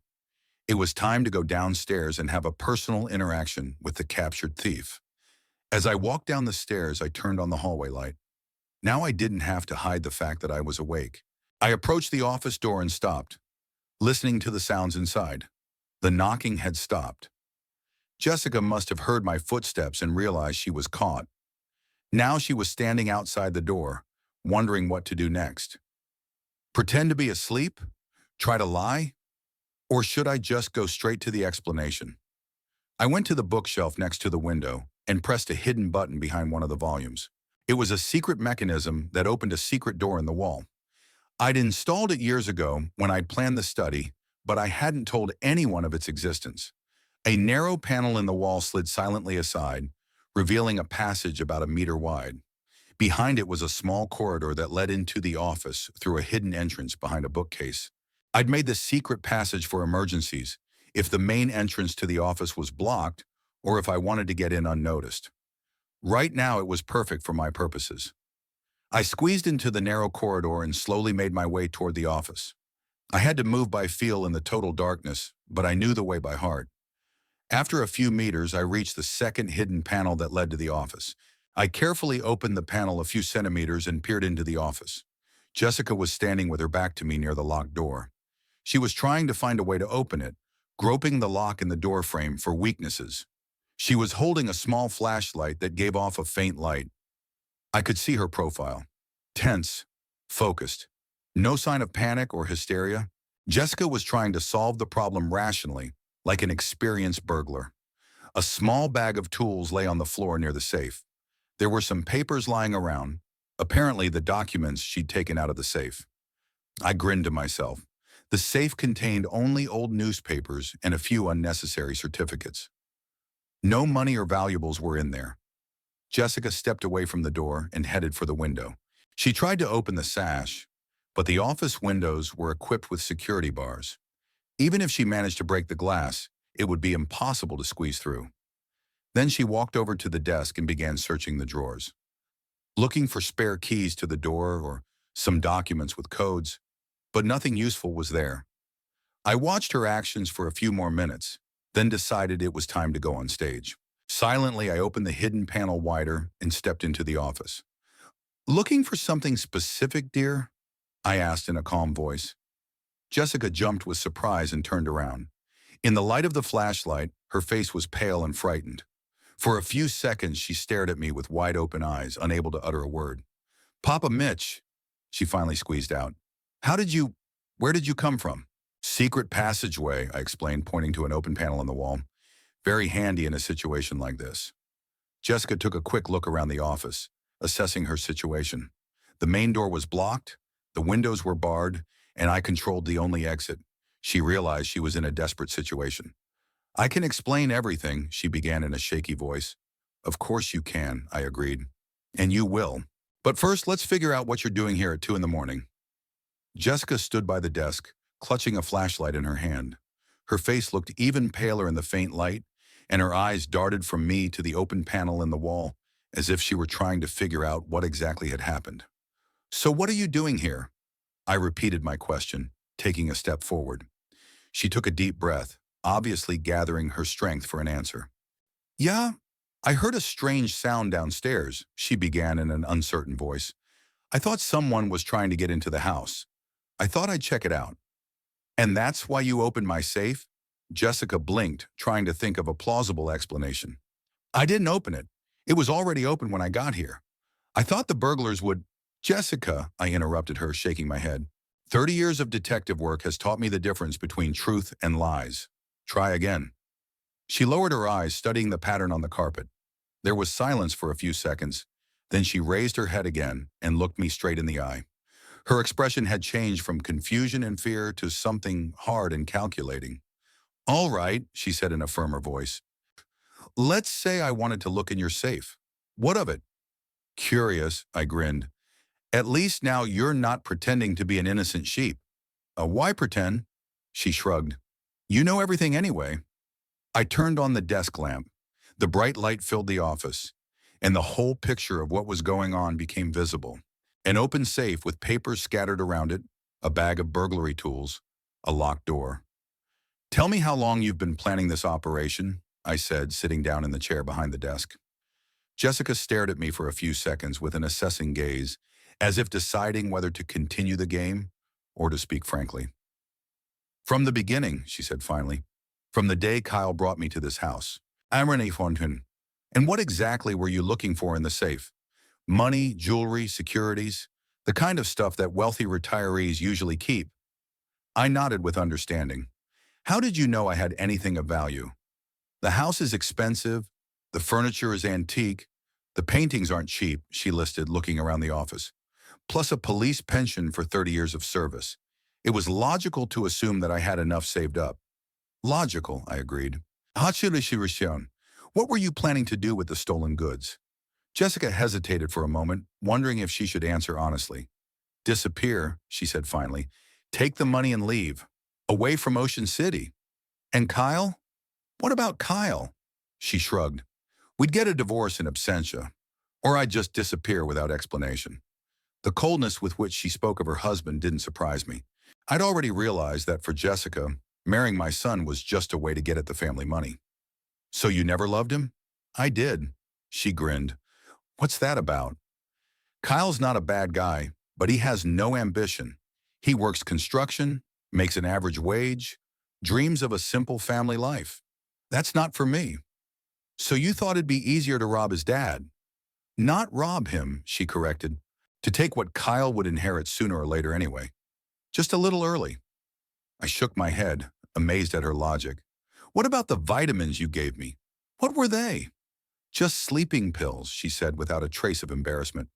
It was time to go downstairs and have a personal interaction with the captured thief. As I walked down the stairs, I turned on the hallway light. Now I didn't have to hide the fact that I was awake. I approached the office door and stopped, listening to the sounds inside. The knocking had stopped. Jessica must have heard my footsteps and realized she was caught. Now she was standing outside the door, wondering what to do next. Pretend to be asleep? Try to lie? Or should I just go straight to the explanation? I went to the bookshelf next to the window and pressed a hidden button behind one of the volumes. It was a secret mechanism that opened a secret door in the wall. I'd installed it years ago when I'd planned the study, but I hadn't told anyone of its existence. A narrow panel in the wall slid silently aside, revealing a passage about a meter wide. Behind it was a small corridor that led into the office through a hidden entrance behind a bookcase. I'd made the secret passage for emergencies, if the main entrance to the office was blocked, or if I wanted to get in unnoticed. Right now, it was perfect for my purposes. I squeezed into the narrow corridor and slowly made my way toward the office. I had to move by feel in the total darkness, but I knew the way by heart. After a few meters, I reached the second hidden panel that led to the office. I carefully opened the panel a few centimeters and peered into the office. Jessica was standing with her back to me near the locked door. She was trying to find a way to open it, groping the lock in the door frame for weaknesses. She was holding a small flashlight that gave off a faint light. I could see her profile. Tense, focused. No sign of panic or hysteria. Jessica was trying to solve the problem rationally, like an experienced burglar. A small bag of tools lay on the floor near the safe. There were some papers lying around, apparently the documents she'd taken out of the safe. I grinned to myself. The safe contained only old newspapers and a few unnecessary certificates. No money or valuables were in there. Jessica stepped away from the door and headed for the window. She tried to open the sash, but the office windows were equipped with security bars. Even if she managed to break the glass, it would be impossible to squeeze through. Then she walked over to the desk and began searching the drawers, looking for spare keys to the door or some documents with codes, but nothing useful was there. I watched her actions for a few more minutes, then decided it was time to go on stage. Silently, I opened the hidden panel wider and stepped into the office. "Looking for something specific, dear?" I asked in a calm voice. Jessica jumped with surprise and turned around. In the light of the flashlight, her face was pale and frightened. For a few seconds, she stared at me with wide-open eyes, unable to utter a word. "Papa Mitch," she finally squeezed out. Where did you come from?" "Secret passageway," I explained, pointing to an open panel on the wall. Very handy in a situation like this. Jessica took a quick look around the office, assessing her situation. The main door was blocked, the windows were barred, and I controlled the only exit. She realized she was in a desperate situation. "I can explain everything," she began in a shaky voice. "Of course you can," I agreed. "And you will. But first, let's figure out what you're doing here at 2 in the morning. Jessica stood by the desk, clutching a flashlight in her hand. Her face looked even paler in the faint light, and her eyes darted from me to the open panel in the wall, as if she were trying to figure out what exactly had happened. "So what are you doing here?" I repeated my question, taking a step forward. She took a deep breath, obviously gathering her strength for an answer. "Yeah, I heard a strange sound downstairs," she began in an uncertain voice. "I thought someone was trying to get into the house. I thought I'd check it out." "And that's why you opened my safe?" Jessica blinked, trying to think of a plausible explanation. "I didn't open it. It was already open when I got here. I thought the burglars would—" "Jessica," I interrupted her, shaking my head. 30 years of detective work has taught me the difference between truth and lies. Try again. She lowered her eyes, studying the pattern on the carpet. There was silence for a few seconds. Then she raised her head again and looked me straight in the eye. Her expression had changed from confusion and fear to something hard and calculating. All right, she said in a firmer voice. Let's say I wanted to look in your safe. What of it? Curious, I grinned. At least now you're not pretending to be an innocent sheep. Why pretend? She shrugged. You know everything anyway. I turned on the desk lamp. The bright light filled the office, and the whole picture of what was going on became visible. An open safe with papers scattered around it, a bag of burglary tools, a locked door. Tell me how long you've been planning this operation, I said, sitting down in the chair behind the desk. Jessica stared at me for a few seconds with an assessing gaze, as if deciding whether to continue the game or to speak frankly. From the beginning, she said finally. From the day Kyle brought me to this house. Amrani Fontaine. And what exactly were you looking for in the safe? Money, jewelry, securities, the kind of stuff that wealthy retirees usually keep. I nodded with understanding. How did you know I had anything of value? The house is expensive, the furniture is antique, the paintings aren't cheap, she listed, looking around the office. Plus a police pension for 30 years of service. It was logical to assume that I had enough saved up. Logical, I agreed. What were you planning to do with the stolen goods? Jessica hesitated for a moment, wondering if she should answer honestly. Disappear, she said finally. Take the money and leave. Away from Ocean City. And Kyle? What about Kyle? She shrugged. We'd get a divorce in absentia, or I'd just disappear without explanation. The coldness with which she spoke of her husband didn't surprise me. I'd already realized that for Jessica, marrying my son was just a way to get at the family money. So you never loved him? I did. She grinned. What's that about? Kyle's not a bad guy, but he has no ambition. He works construction, makes an average wage, dreams of a simple family life. That's not for me. So you thought it'd be easier to rob his dad? Not rob him, she corrected. To take what Kyle would inherit sooner or later anyway. Just a little early. I shook my head, amazed at her logic. What about the vitamins you gave me? What were they? Just sleeping pills, she said without a trace of embarrassment.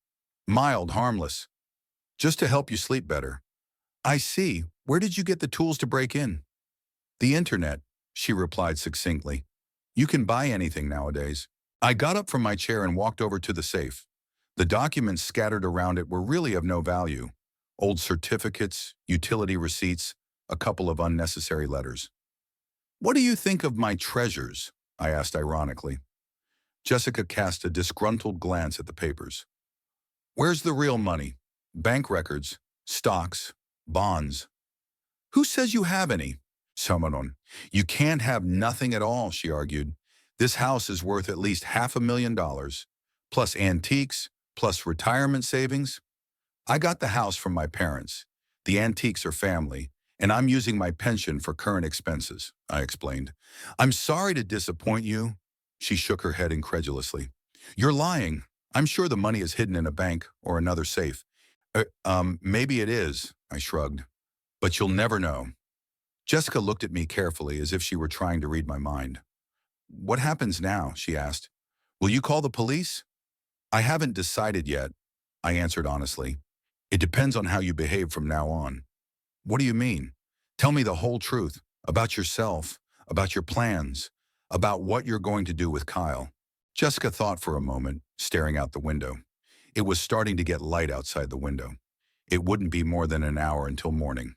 Mild, harmless. Just to help you sleep better. I see. Where did you get the tools to break in? The internet, she replied succinctly. You can buy anything nowadays. I got up from my chair and walked over to the safe. The documents scattered around it were really of no value. Old certificates, utility receipts, a couple of unnecessary letters. What do you think of my treasures? I asked ironically. Jessica cast a disgruntled glance at the papers. Where's the real money? Bank records, stocks, bonds. Who says you have any? Samanon. You can't have nothing at all, she argued. This house is worth at least $500,000, plus antiques, plus retirement savings. I got the house from my parents. The antiques are family, and I'm using my pension for current expenses, I explained. I'm sorry to disappoint you. She shook her head incredulously. You're lying. I'm sure the money is hidden in a bank or another safe. Maybe it is, I shrugged. But you'll never know. Jessica looked at me carefully as if she were trying to read my mind. What happens now? She asked. Will you call the police? I haven't decided yet, I answered honestly. It depends on how you behave from now on. What do you mean? Tell me the whole truth, about yourself, about your plans, about what you're going to do with Kyle. Jessica thought for a moment, staring out the window. It was starting to get light outside the window. It wouldn't be more than an hour until morning.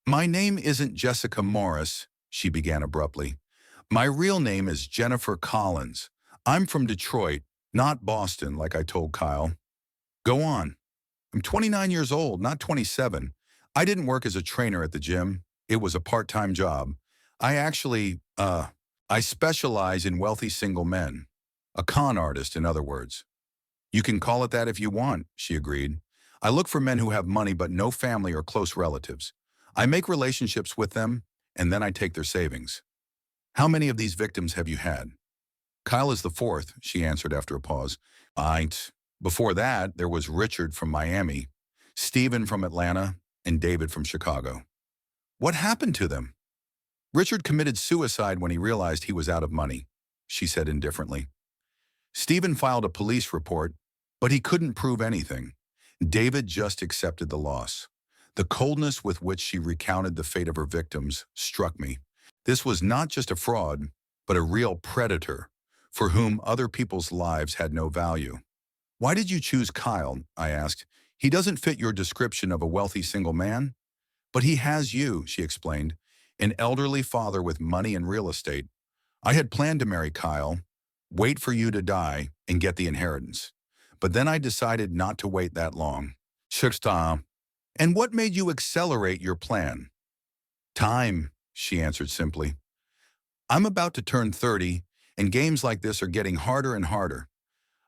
My name isn't Jessica Morris, she began abruptly. My real name is Jennifer Collins. I'm from Detroit, not Boston, like I told Kyle. Go on. I'm 29 years old, not 27. I didn't work as a trainer at the gym. It was a part-time job. I specialize in wealthy single men. A con artist, in other words. You can call it that if you want, she agreed. I look for men who have money but no family or close relatives. I make relationships with them, and then I take their savings. How many of these victims have you had? Kyle is the fourth, she answered after a pause. Before that, there was Richard from Miami, Stephen from Atlanta, and David from Chicago. What happened to them? Richard committed suicide when he realized he was out of money, she said indifferently. Stephen filed a police report, but he couldn't prove anything. David just accepted the loss. The coldness with which she recounted the fate of her victims struck me. This was not just a fraud, but a real predator, for whom other people's lives had no value. Why did you choose Kyle? I asked. He doesn't fit your description of a wealthy single man. But he has you, she explained, an elderly father with money and real estate. I had planned to marry Kyle, wait for you to die, and get the inheritance. But then I decided not to wait that long. Shuksta. And what made you accelerate your plan? Time, she answered simply. I'm about to turn 30, and games like this are getting harder and harder.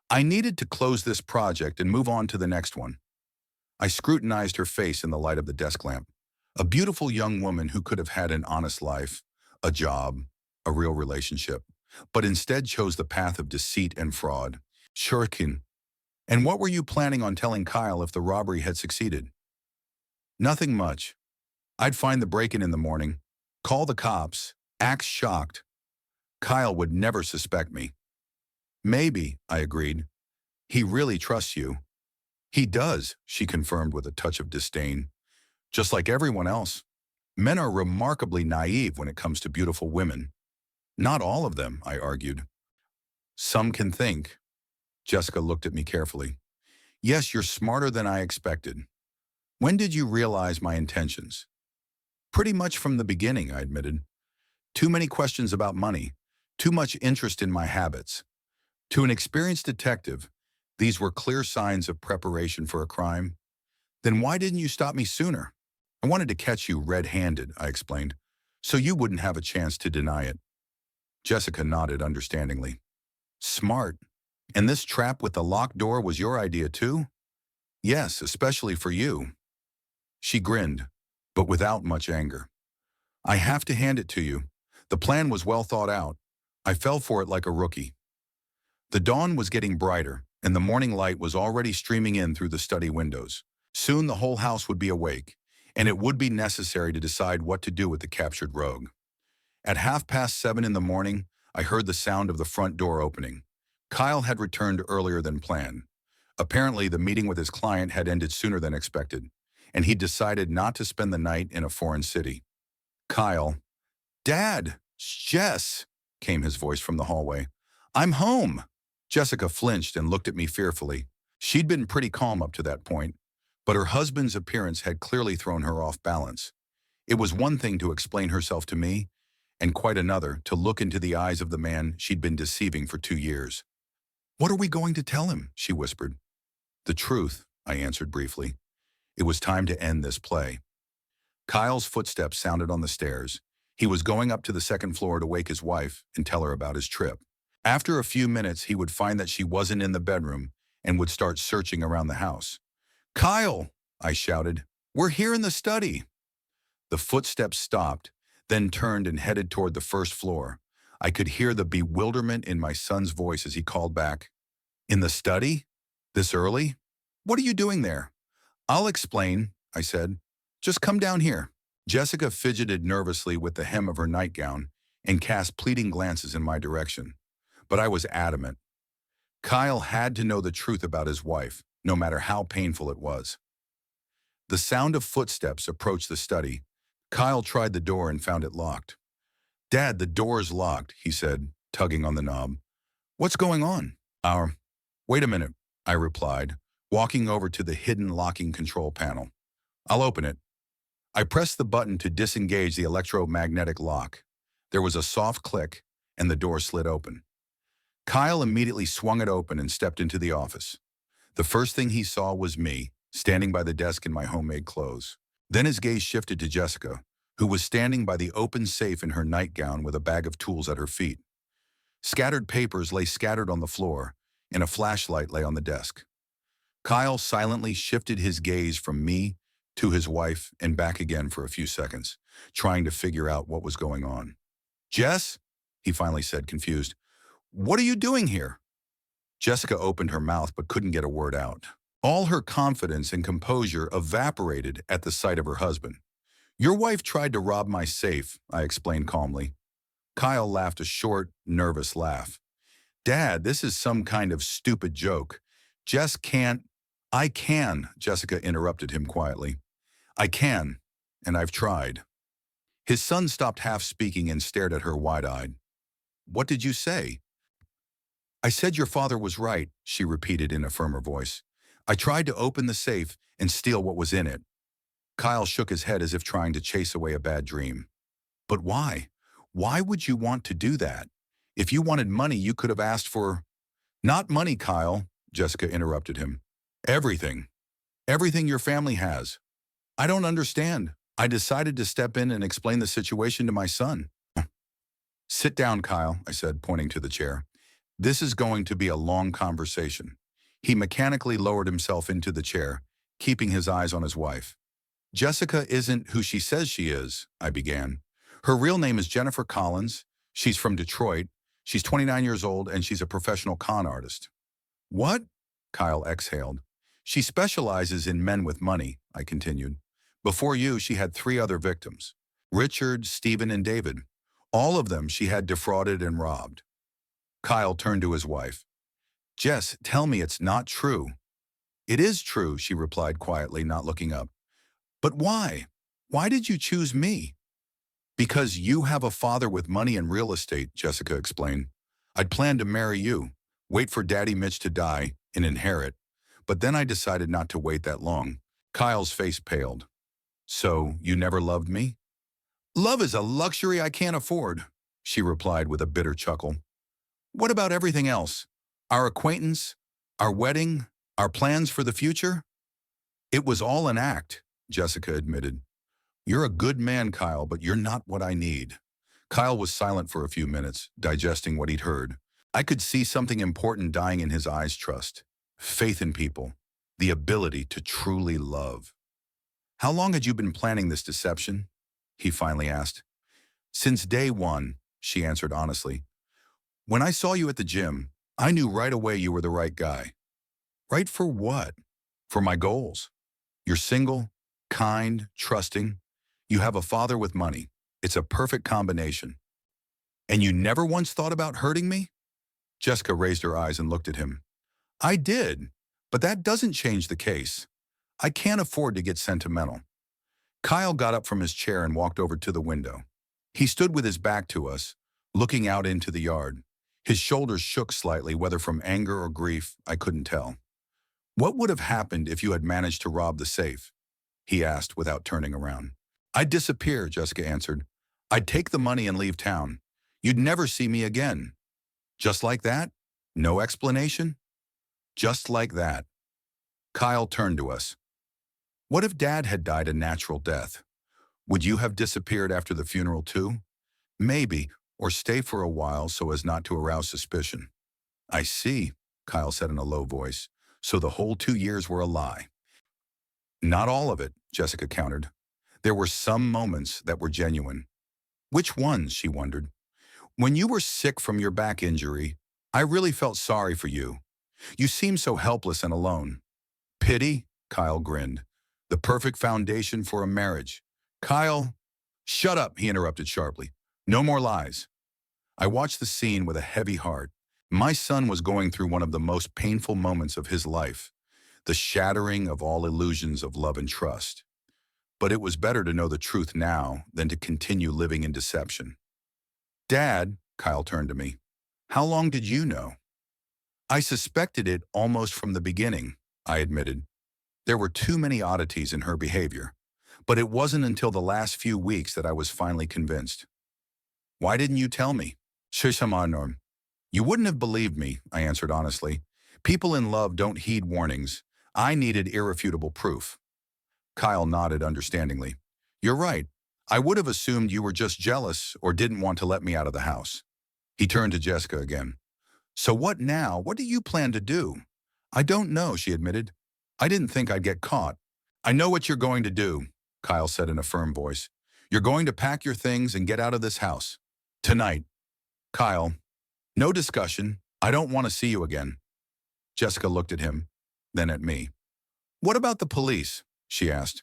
I needed to close this project and move on to the next one. I scrutinized her face in the light of the desk lamp. A beautiful young woman who could have had an honest life, a job, a real relationship, but instead chose the path of deceit and fraud. Shuriken. And what were you planning on telling Kyle if the robbery had succeeded? Nothing much. I'd find the break-in in the morning, call the cops, act shocked. Kyle would never suspect me. Maybe, I agreed. He really trusts you. He does, she confirmed with a touch of disdain. Just like everyone else, men are remarkably naive when it comes to beautiful women. Not all of them, I argued. Some can think. Jessica looked at me carefully. Yes, you're smarter than I expected. When did you realize my intentions? Pretty much from the beginning, I admitted. Too many questions about money, too much interest in my habits. To an experienced detective, these were clear signs of preparation for a crime. Then why didn't you stop me sooner? I wanted to catch you red-handed, I explained, so you wouldn't have a chance to deny it. Jessica nodded understandingly. Smart. And this trap with the locked door was your idea too? Yes, especially for you. She grinned, but without much anger. I have to hand it to you. The plan was well thought out. I fell for it like a rookie. The dawn was getting brighter, and the morning light was already streaming in through the study windows. Soon the whole house would be awake, and it would be necessary to decide what to do with the captured rogue. At 7:30 in the morning, I heard the sound of the front door opening. Kyle had returned earlier than planned. Apparently, the meeting with his client had ended sooner than expected, and he decided not to spend the night in a foreign city. Kyle. Dad! Jess! Came his voice from the hallway. I'm home! Jessica flinched and looked at me fearfully. She'd been pretty calm up to that point, but her husband's appearance had clearly thrown her off balance. It was one thing to explain herself to me, and quite another to look into the eyes of the man she'd been deceiving for 2 years. What are we going to tell him? She whispered. The truth, I answered briefly. It was time to end this play. Kyle's footsteps sounded on the stairs. He was going up to the second floor to wake his wife and tell her about his trip. After a few minutes, he would find that she wasn't in the bedroom and would start searching around the house. Kyle, I shouted, we're here in the study. The footsteps stopped, then turned and headed toward the first floor. I could hear the bewilderment in my son's voice as he called back. In the study? This early? What are you doing there? I'll explain, I said. Just come down here. Jessica fidgeted nervously with the hem of her nightgown and cast pleading glances in my direction. But I was adamant. Kyle had to know the truth about his wife, no matter how painful it was. The sound of footsteps approached the study. Kyle tried the door and found it locked. Dad, the door's locked, he said, tugging on the knob. What's going on? Wait a minute, I replied, walking over to the hidden locking control panel. I'll open it. I pressed the button to disengage the electromagnetic lock. There was a soft click, and the door slid open. Kyle immediately swung it open and stepped into the office. The first thing he saw was me, standing by the desk in my homemade clothes. Then his gaze shifted to Jessica, who was standing by the open safe in her nightgown with a bag of tools at her feet. Scattered papers lay scattered on the floor, and a flashlight lay on the desk. Kyle silently shifted his gaze from me to his wife and back again for a few seconds, trying to figure out what was going on. Jess, he finally said, confused, what are you doing here? Jessica opened her mouth but couldn't get a word out. All her confidence and composure evaporated at the sight of her husband. Your wife tried to rob my safe, I explained calmly. Kyle laughed a short, nervous laugh. Dad, this is some kind of stupid joke. Jess can't. I can, Jessica interrupted him quietly. I can, and I've tried. His son stopped half speaking and stared at her wide-eyed. What did you say? I said your father was right, she repeated in a firmer voice. I tried to open the safe and steal what was in it. Kyle shook his head as if trying to chase away a bad dream. But why? Why would you want to do that? If you wanted money, you could have asked for— Not money, Kyle, Jessica interrupted him. Everything. Everything your family has. I don't understand. I decided to step in and explain the situation to my son. Sit down, Kyle, I said, pointing to the chair. This is going to be a long conversation. He mechanically lowered himself into the chair, keeping his eyes on his wife. Jessica isn't who she says she is, I began. Her real name is Jennifer Collins. She's from Detroit. She's 29 years old and she's a professional con artist. What? Kyle exhaled. She specializes in men with money, I continued. Before you, she had 3 other victims. Richard, Stephen, and David. All of them she had defrauded and robbed. Kyle turned to his wife. Jess, tell me it's not true. It is true, she replied quietly, not looking up. But why? Why did you choose me? Because you have a father with money and real estate, Jessica explained. I'd planned to marry you, wait for Daddy Mitch to die, and inherit. But then I decided not to wait that long. Kyle's face paled. So, you never loved me? Love is a luxury I can't afford, she replied with a bitter chuckle. What about everything else? Our acquaintance, our wedding, our plans for the future? It was all an act, Jessica admitted. You're a good man, Kyle, but you're not what I need. Kyle was silent for a few minutes, digesting what he'd heard. I could see something important dying in his eyes. Trust, faith in people, the ability to truly love. How long had you been planning this deception? He finally asked. Since day one, she answered honestly. When I saw you at the gym, I knew right away you were the right guy. Right for what? For my goals. You're single, kind, trusting. You have a father with money. It's a perfect combination. And you never once thought about hurting me? Jessica raised her eyes and looked at him. I did, but that doesn't change the case. I can't afford to get sentimental. Kyle got up from his chair and walked over to the window. He stood with his back to us, looking out into the yard. His shoulders shook slightly, whether from anger or grief, I couldn't tell. What would have happened if you had managed to rob the safe? He asked without turning around. I'd disappear, Jessica answered. I'd take the money and leave town. You'd never see me again. Just like that? No explanation? Just like that. Kyle turned to us. What if Dad had died a natural death? Would you have disappeared after the funeral too? Maybe, or stay for a while so as not to arouse suspicion. I see, Kyle said in a low voice. So the whole 2 years were a lie. Not all of it, Jessica countered. There were some moments that were genuine. Which ones, she wondered. When you were sick from your back injury, I really felt sorry for you. You seemed so helpless and alone. Pity? Kyle grinned. The perfect foundation for a marriage. Kyle, shut up, he interrupted sharply. No more lies. I watched the scene with a heavy heart. My son was going through one of the most painful moments of his life, the shattering of all illusions of love and trust. But it was better to know the truth now than to continue living in deception. Dad, Kyle turned to me, how long did you know? I suspected it almost from the beginning, I admitted. There were too many oddities in her behavior, but it wasn't until the last few weeks that I was finally convinced. Why didn't you tell me? Norm. You wouldn't have believed me, I answered honestly. People in love don't heed warnings. I needed irrefutable proof. Kyle nodded understandingly. You're right. I would have assumed you were just jealous or didn't want to let me out of the house. He turned to Jessica again. So what now? What do you plan to do? I don't know, she admitted. I didn't think I'd get caught. I know what you're going to do, Kyle said in a firm voice. You're going to pack your things and get out of this house. Tonight. Kyle, no discussion. I don't want to see you again. Jessica looked at him, then at me. What about the police? She asked.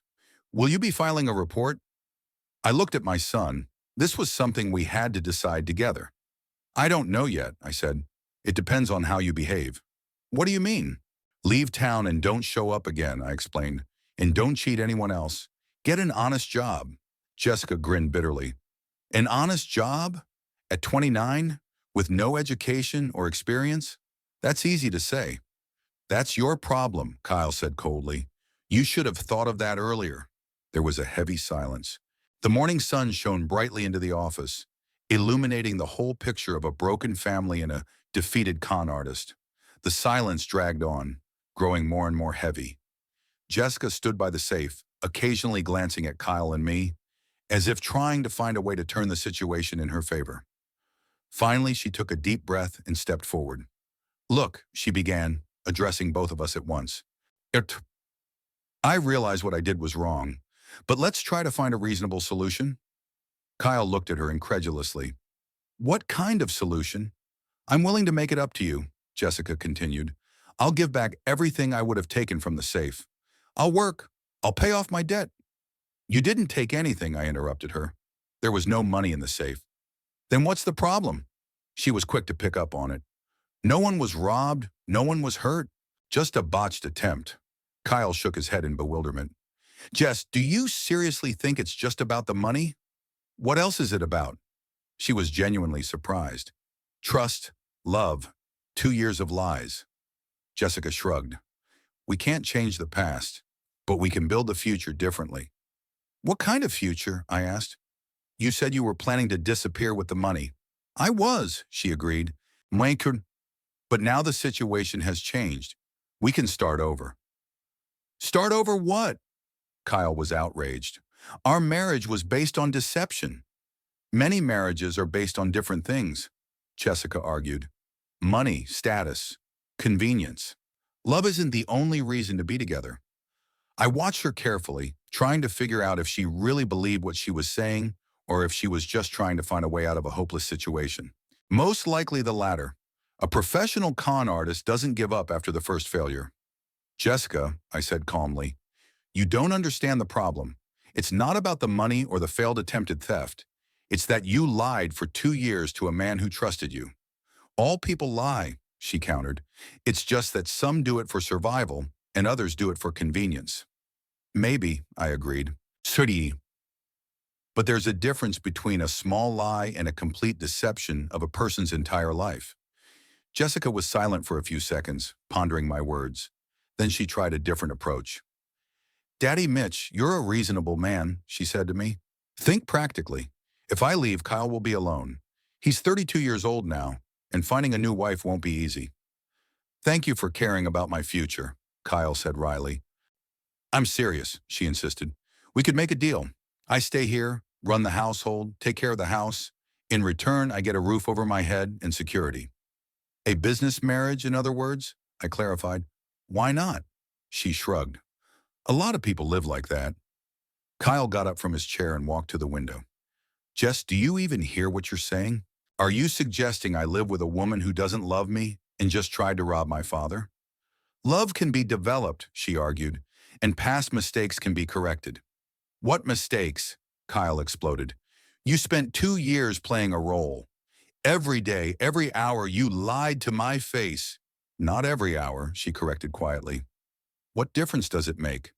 Will you be filing a report? I looked at my son. This was something we had to decide together. I don't know yet, I said. It depends on how you behave. What do you mean? Leave town and don't show up again, I explained. And don't cheat anyone else. Get an honest job. Jessica grinned bitterly. An honest job? At 29? With no education or experience? That's easy to say. That's your problem, Kyle said coldly. You should have thought of that earlier. There was a heavy silence. The morning sun shone brightly into the office, illuminating the whole picture of a broken family and a defeated con artist. The silence dragged on, growing more and more heavy. Jessica stood by the safe, occasionally glancing at Kyle and me, as if trying to find a way to turn the situation in her favor. Finally, she took a deep breath and stepped forward. Look, she began, addressing both of us at once. I realize what I did was wrong, but let's try to find a reasonable solution. Kyle looked at her incredulously. What kind of solution? I'm willing to make it up to you, Jessica continued. I'll give back everything I would have taken from the safe. I'll work. I'll pay off my debt. You didn't take anything, I interrupted her. There was no money in the safe. Then what's the problem? She was quick to pick up on it. No one was robbed. No one was hurt. Just a botched attempt. Kyle shook his head in bewilderment. Jess, do you seriously think it's just about the money? What else is it about? She was genuinely surprised. Trust, love, 2 years of lies. Jessica shrugged. We can't change the past, but we can build the future differently. What kind of future? I asked. You said you were planning to disappear with the money. I was, she agreed. But now the situation has changed. We can start over. Start over what? Kyle was outraged. Our marriage was based on deception. Many marriages are based on different things, Jessica argued. Money, status, convenience. Love isn't the only reason to be together. I watched her carefully, trying to figure out if she really believed what she was saying or if she was just trying to find a way out of a hopeless situation. Most likely the latter. A professional con artist doesn't give up after the first failure. Jessica, I said calmly, you don't understand the problem. It's not about the money or the failed attempted theft. It's that you lied for 2 years to a man who trusted you. All people lie, she countered. It's just that some do it for survival and others do it for convenience. Maybe, I agreed. Sorry. But there's a difference between a small lie and a complete deception of a person's entire life. Jessica was silent for a few seconds, pondering my words. Then she tried a different approach. Daddy Mitch, you're a reasonable man, she said to me. Think practically. If I leave, Kyle will be alone. He's 32 years old now, and finding a new wife won't be easy. Thank you for caring about my future, Kyle said wryly. I'm serious, she insisted. We could make a deal. I stay here, run the household, take care of the house. In return, I get a roof over my head and security. A business marriage, in other words, I clarified. Why not? She shrugged. A lot of people live like that. Kyle got up from his chair and walked to the window. Jess, do you even hear what you're saying? Are you suggesting I live with a woman who doesn't love me and just tried to rob my father? Love can be developed, she argued, and past mistakes can be corrected. What mistakes? Kyle exploded. You spent 2 years playing a role. Every day, every hour, you lied to my face. Not every hour, she corrected quietly. What difference does it make?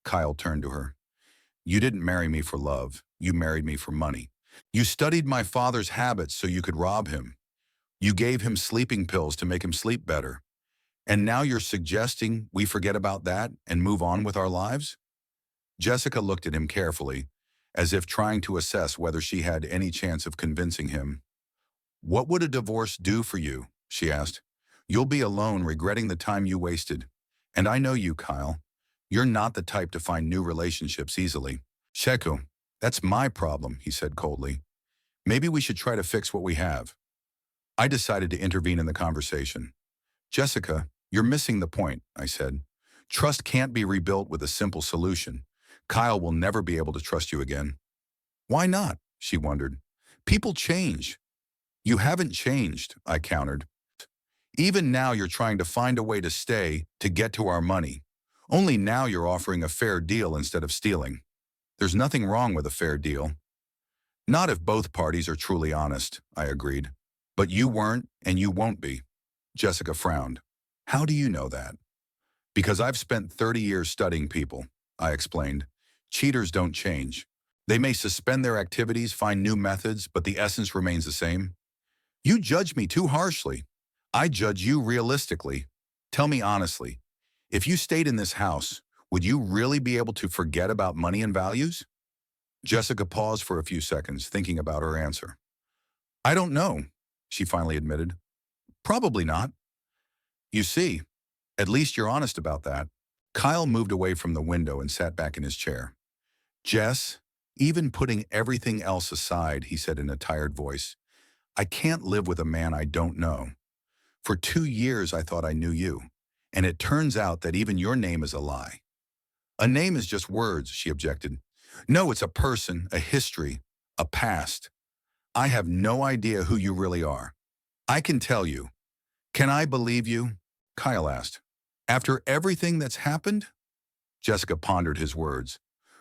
Kyle turned to her. You didn't marry me for love. You married me for money. You studied my father's habits so you could rob him. You gave him sleeping pills to make him sleep better. And now you're suggesting we forget about that and move on with our lives? Jessica looked at him carefully, as if trying to assess whether she had any chance of convincing him. What would a divorce do for you? She asked. You'll be alone regretting the time you wasted. And I know you, Kyle. You're not the type to find new relationships easily. Sheku, that's my problem, he said coldly. Maybe we should try to fix what we have. I decided to intervene in the conversation. Jessica, you're missing the point, I said. Trust can't be rebuilt with a simple solution. Kyle will never be able to trust you again. Why not? She wondered. People change. You haven't changed, I countered. Even now you're trying to find a way to stay, to get to our money. Only now you're offering a fair deal instead of stealing. There's nothing wrong with a fair deal. Not if both parties are truly honest, I agreed. But you weren't, and you won't be. Jessica frowned. How do you know that? Because I've spent 30 years studying people, I explained. Cheaters don't change. They may suspend their activities, find new methods, but the essence remains the same. You judge me too harshly. I judge you realistically. Tell me honestly, if you stayed in this house, would you really be able to forget about money and values? Jessica paused for a few seconds, thinking about her answer. I don't know, she finally admitted. Probably not. You see, at least you're honest about that. Kyle moved away from the window and sat back in his chair. Jess, even putting everything else aside, he said in a tired voice, I can't live with a man I don't know. For 2 years I thought I knew you, and it turns out that even your name is a lie. A name is just words, she objected. No, it's a person, a history, a past. I have no idea who you really are. I can tell you. Can I believe you? Kyle asked. After everything that's happened? Jessica pondered his words.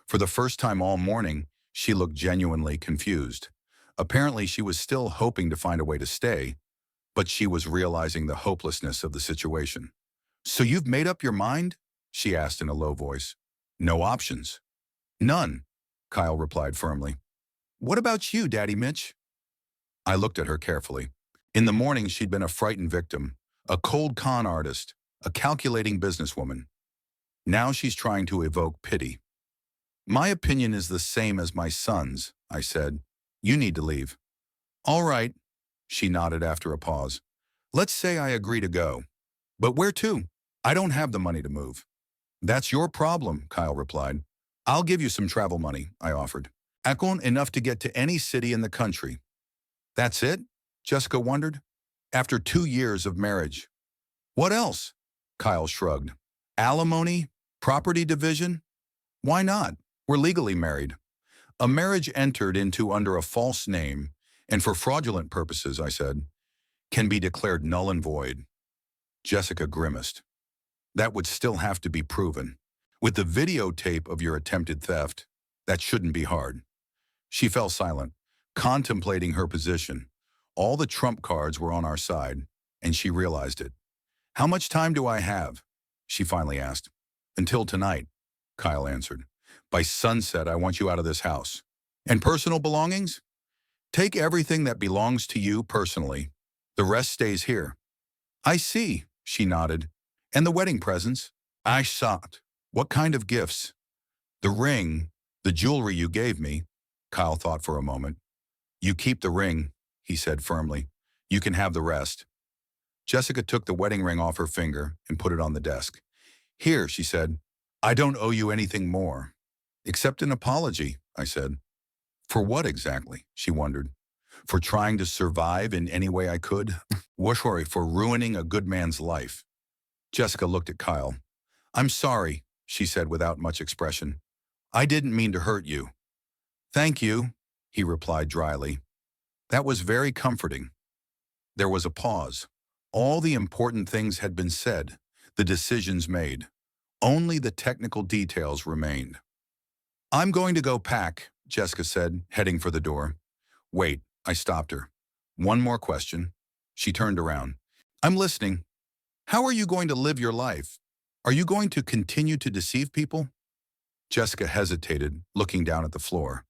For the first time all morning, she looked genuinely confused. Apparently, she was still hoping to find a way to stay, but she was realizing the hopelessness of the situation. So you've made up your mind? She asked in a low voice. No options. None, Kyle replied firmly. What about you, Daddy Mitch? I looked at her carefully. In the morning, she'd been a frightened victim, a cold con artist, a calculating businesswoman. Now she's trying to evoke pity. My opinion is the same as my son's, I said. You need to leave. All right, she nodded after a pause. Let's say I agree to go. But where to? I don't have the money to move. That's your problem, Kyle replied. I'll give you some travel money, I offered. Akon enough to get to any city in the country. That's it? Jessica wondered. After 2 years of marriage. What else? Kyle shrugged. Alimony? Property division? Why not? We're legally married. A marriage entered into under a false name, and for fraudulent purposes, I said, can be declared null and void. Jessica grimaced. That would still have to be proven. With the videotape of your attempted theft, that shouldn't be hard. She fell silent, contemplating her position. All the trump cards were on our side, and she realized it. How much time do I have? She finally asked. Until tonight, Kyle answered. By sunset, I want you out of this house. And personal belongings? Take everything that belongs to you personally. The rest stays here. I see, she nodded. And the wedding presents? I sought. What kind of gifts? The ring, the jewelry you gave me. Kyle thought for a moment. You keep the ring, he said firmly. You can have the rest. Jessica took the wedding ring off her finger and put it on the desk. Here, she said. I don't owe you anything more. Except an apology, I said. For what exactly? She wondered. For trying to survive in any way I could? Sorry, for ruining a good man's life. Jessica looked at Kyle. I'm sorry, she said without much expression. I didn't mean to hurt you. Thank you, he replied dryly. That was very comforting. There was a pause. All the important things had been said, the decisions made. Only the technical details remained. I'm going to go pack, Jessica said, heading for the door. Wait, I stopped her. One more question. She turned around. I'm listening. How are you going to live your life? Are you going to continue to deceive people? Jessica hesitated, looking down at the floor.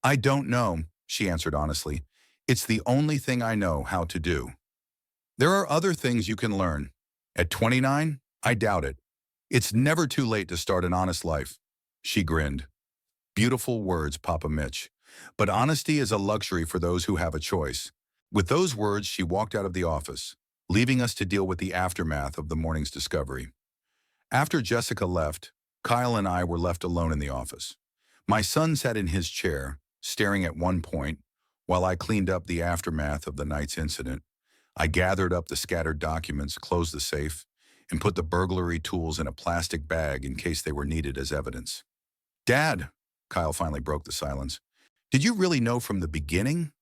I don't know, she answered honestly. It's the only thing I know how to do. There are other things you can learn. At 29, I doubt it. It's never too late to start an honest life. She grinned. Beautiful words, Papa Mitch. But honesty is a luxury for those who have a choice. With those words, she walked out of the office, leaving us to deal with the aftermath of the morning's discovery. After Jessica left, Kyle and I were left alone in the office. My son sat in his chair, staring at one point, while I cleaned up the aftermath of the night's incident. I gathered up the scattered documents, closed the safe, and put the burglary tools in a plastic bag in case they were needed as evidence. Dad, Kyle finally broke the silence. Did you really know from the beginning?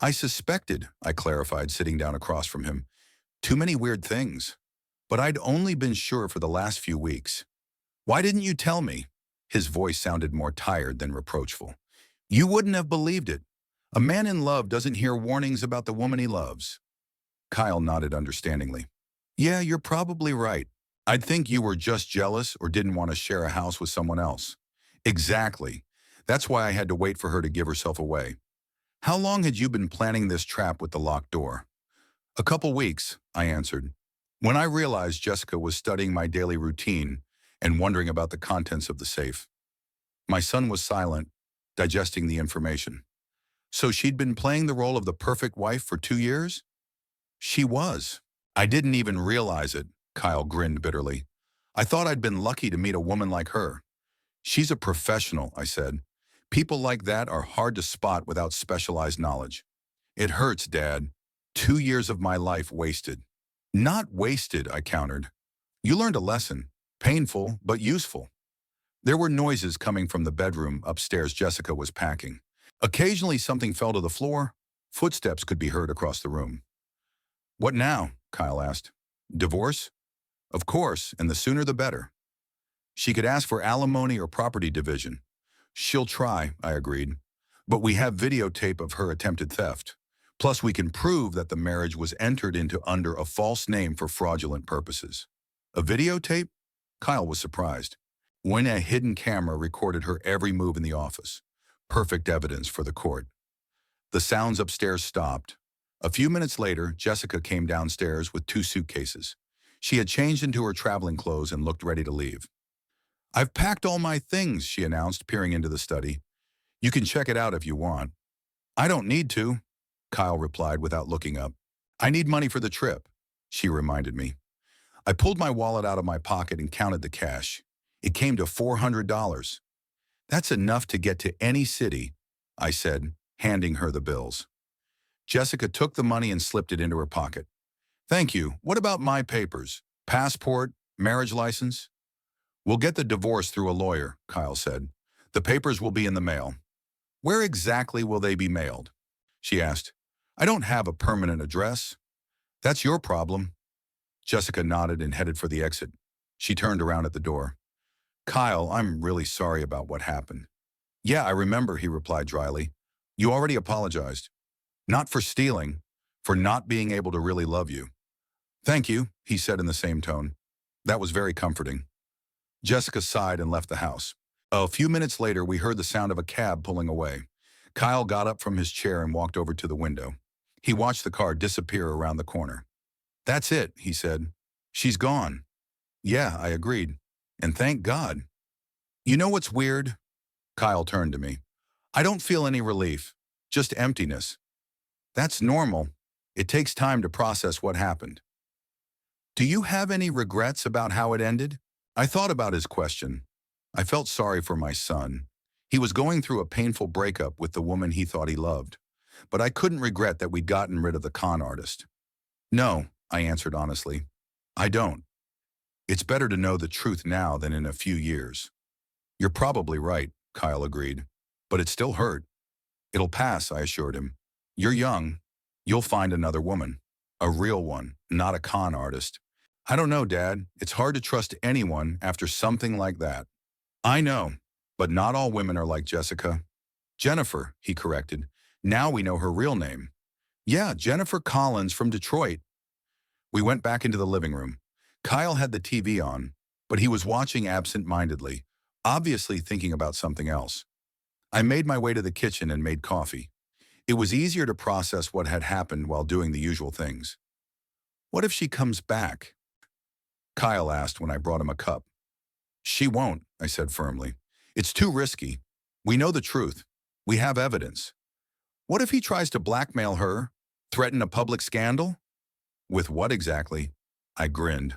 I suspected, I clarified, sitting down across from him. Too many weird things. But I'd only been sure for the last few weeks. Why didn't you tell me? His voice sounded more tired than reproachful. You wouldn't have believed it. A man in love doesn't hear warnings about the woman he loves. Kyle nodded understandingly. Yeah, you're probably right. I'd think you were just jealous or didn't want to share a house with someone else. Exactly. That's why I had to wait for her to give herself away. How long had you been planning this trap with the locked door? A couple weeks, I answered. When I realized Jessica was studying my daily routine and wondering about the contents of the safe. My son was silent, digesting the information. So she'd been playing the role of the perfect wife for 2 years? She was. I didn't even realize it, Kyle grinned bitterly. I thought I'd been lucky to meet a woman like her. She's a professional, I said. People like that are hard to spot without specialized knowledge. It hurts, Dad. 2 years of my life wasted. Not wasted, I countered. You learned a lesson. Painful, but useful. There were noises coming from the bedroom upstairs Jessica was packing. Occasionally something fell to the floor. Footsteps could be heard across the room. What now? Kyle asked. Divorce? Of course, and the sooner the better. She could ask for alimony or property division. She'll try, I agreed. But we have videotape of her attempted theft. Plus, we can prove that the marriage was entered into under a false name for fraudulent purposes. A videotape? Kyle was surprised. When a hidden camera recorded her every move in the office. Perfect evidence for the court. The sounds upstairs stopped. A few minutes later, Jessica came downstairs with 2 suitcases. She had changed into her traveling clothes and looked ready to leave. I've packed all my things, she announced, peering into the study. You can check it out if you want. I don't need to, Kyle replied without looking up. I need money for the trip, she reminded me. I pulled my wallet out of my pocket and counted the cash. It came to $400. That's enough to get to any city, I said, handing her the bills. Jessica took the money and slipped it into her pocket. Thank you. What about my papers? Passport? Marriage license? We'll get the divorce through a lawyer, Kyle said. The papers will be in the mail. Where exactly will they be mailed? She asked. I don't have a permanent address. That's your problem. Jessica nodded and headed for the exit. She turned around at the door. Kyle, I'm really sorry about what happened. Yeah, I remember, he replied dryly. You already apologized. Not for stealing, for not being able to really love you. Thank you, he said in the same tone. That was very comforting. Jessica sighed and left the house. A few minutes later, we heard the sound of a cab pulling away. Kyle got up from his chair and walked over to the window. He watched the car disappear around the corner. That's it, he said. She's gone. Yeah, I agreed. And thank God. You know what's weird? Kyle turned to me. I don't feel any relief, just emptiness. That's normal. It takes time to process what happened. Do you have any regrets about how it ended? I thought about his question. I felt sorry for my son. He was going through a painful breakup with the woman he thought he loved. But I couldn't regret that we'd gotten rid of the con artist. No, I answered honestly. I don't. It's better to know the truth now than in a few years. You're probably right, Kyle agreed. But it still hurt. It'll pass, I assured him. You're young. You'll find another woman. A real one, not a con artist. I don't know, Dad. It's hard to trust anyone after something like that. I know, but not all women are like Jessica. Jennifer, he corrected. Now we know her real name. Yeah, Jennifer Collins from Detroit. We went back into the living room. Kyle had the TV on, but he was watching absent-mindedly, obviously thinking about something else. I made my way to the kitchen and made coffee. It was easier to process what had happened while doing the usual things. What if she comes back? Kyle asked when I brought him a cup. She won't, I said firmly. It's too risky. We know the truth. We have evidence. What if he tries to blackmail her, threaten a public scandal? With what exactly? I grinned.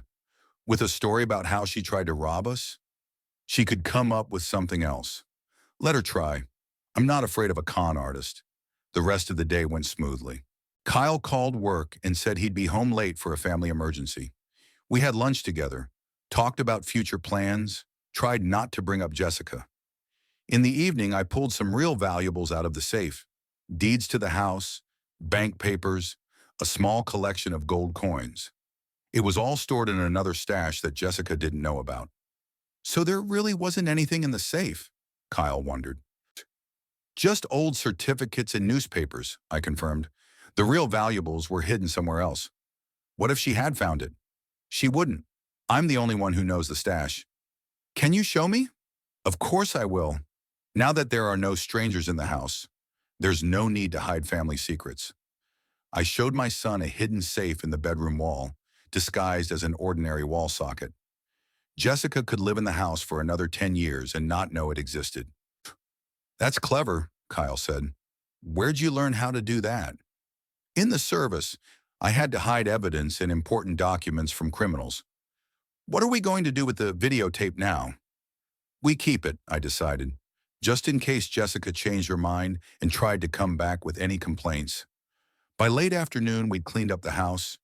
With a story about how she tried to rob us? She could come up with something else. Let her try. I'm not afraid of a con artist. The rest of the day went smoothly. Kyle called work and said he'd be home late for a family emergency. We had lunch together, talked about future plans, tried not to bring up Jessica. In the evening, I pulled some real valuables out of the safe. Deeds to the house, bank papers, a small collection of gold coins. It was all stored in another stash that Jessica didn't know about. So there really wasn't anything in the safe, Kyle wondered. Just old certificates and newspapers, I confirmed. The real valuables were hidden somewhere else. What if she had found it? She wouldn't. I'm the only one who knows the stash. Can you show me? Of course I will. Now that there are no strangers in the house, there's no need to hide family secrets. I showed my son a hidden safe in the bedroom wall, disguised as an ordinary wall socket. Jessica could live in the house for another 10 years and not know it existed. That's clever, Kyle said. Where'd you learn how to do that? In the service, I had to hide evidence and important documents from criminals. What are we going to do with the videotape now? We keep it, I decided, just in case Jessica changed her mind and tried to come back with any complaints. By late afternoon, we'd cleaned up the house.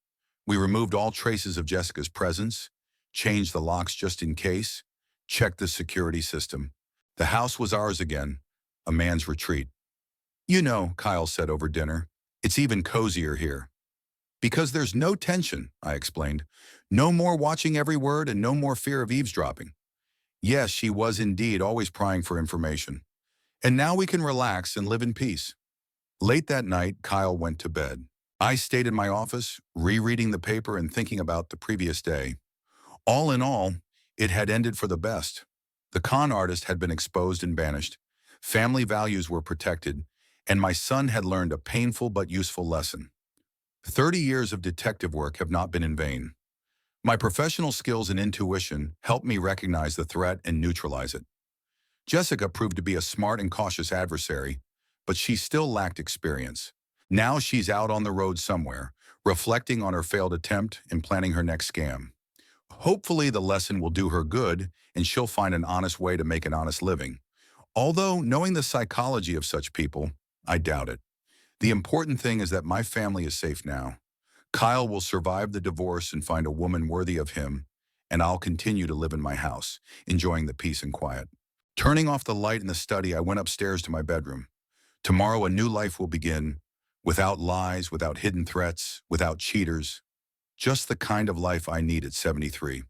We removed all traces of Jessica's presence, changed the locks just in case, checked the security system. The house was ours again, a man's retreat. You know, Kyle said over dinner, it's even cozier here. Because there's no tension, I explained. No more watching every word and no more fear of eavesdropping. Yes, she was indeed always prying for information. And now we can relax and live in peace. Late that night, Kyle went to bed. I stayed in my office, rereading the paper and thinking about the previous day. All in all, it had ended for the best. The con artist had been exposed and banished. Family values were protected, and my son had learned a painful but useful lesson. 30 years of detective work have not been in vain. My professional skills and intuition helped me recognize the threat and neutralize it. Jessica proved to be a smart and cautious adversary, but she still lacked experience. Now she's out on the road somewhere, reflecting on her failed attempt and planning her next scam. Hopefully the lesson will do her good and she'll find an honest way to make an honest living. Although, knowing the psychology of such people, I doubt it. The important thing is that my family is safe now. Kyle will survive the divorce and find a woman worthy of him, and I'll continue to live in my house, enjoying the peace and quiet. Turning off the light in the study, I went upstairs to my bedroom. Tomorrow a new life will begin, without lies, without hidden threats, without cheaters. Just the kind of life I need at 73.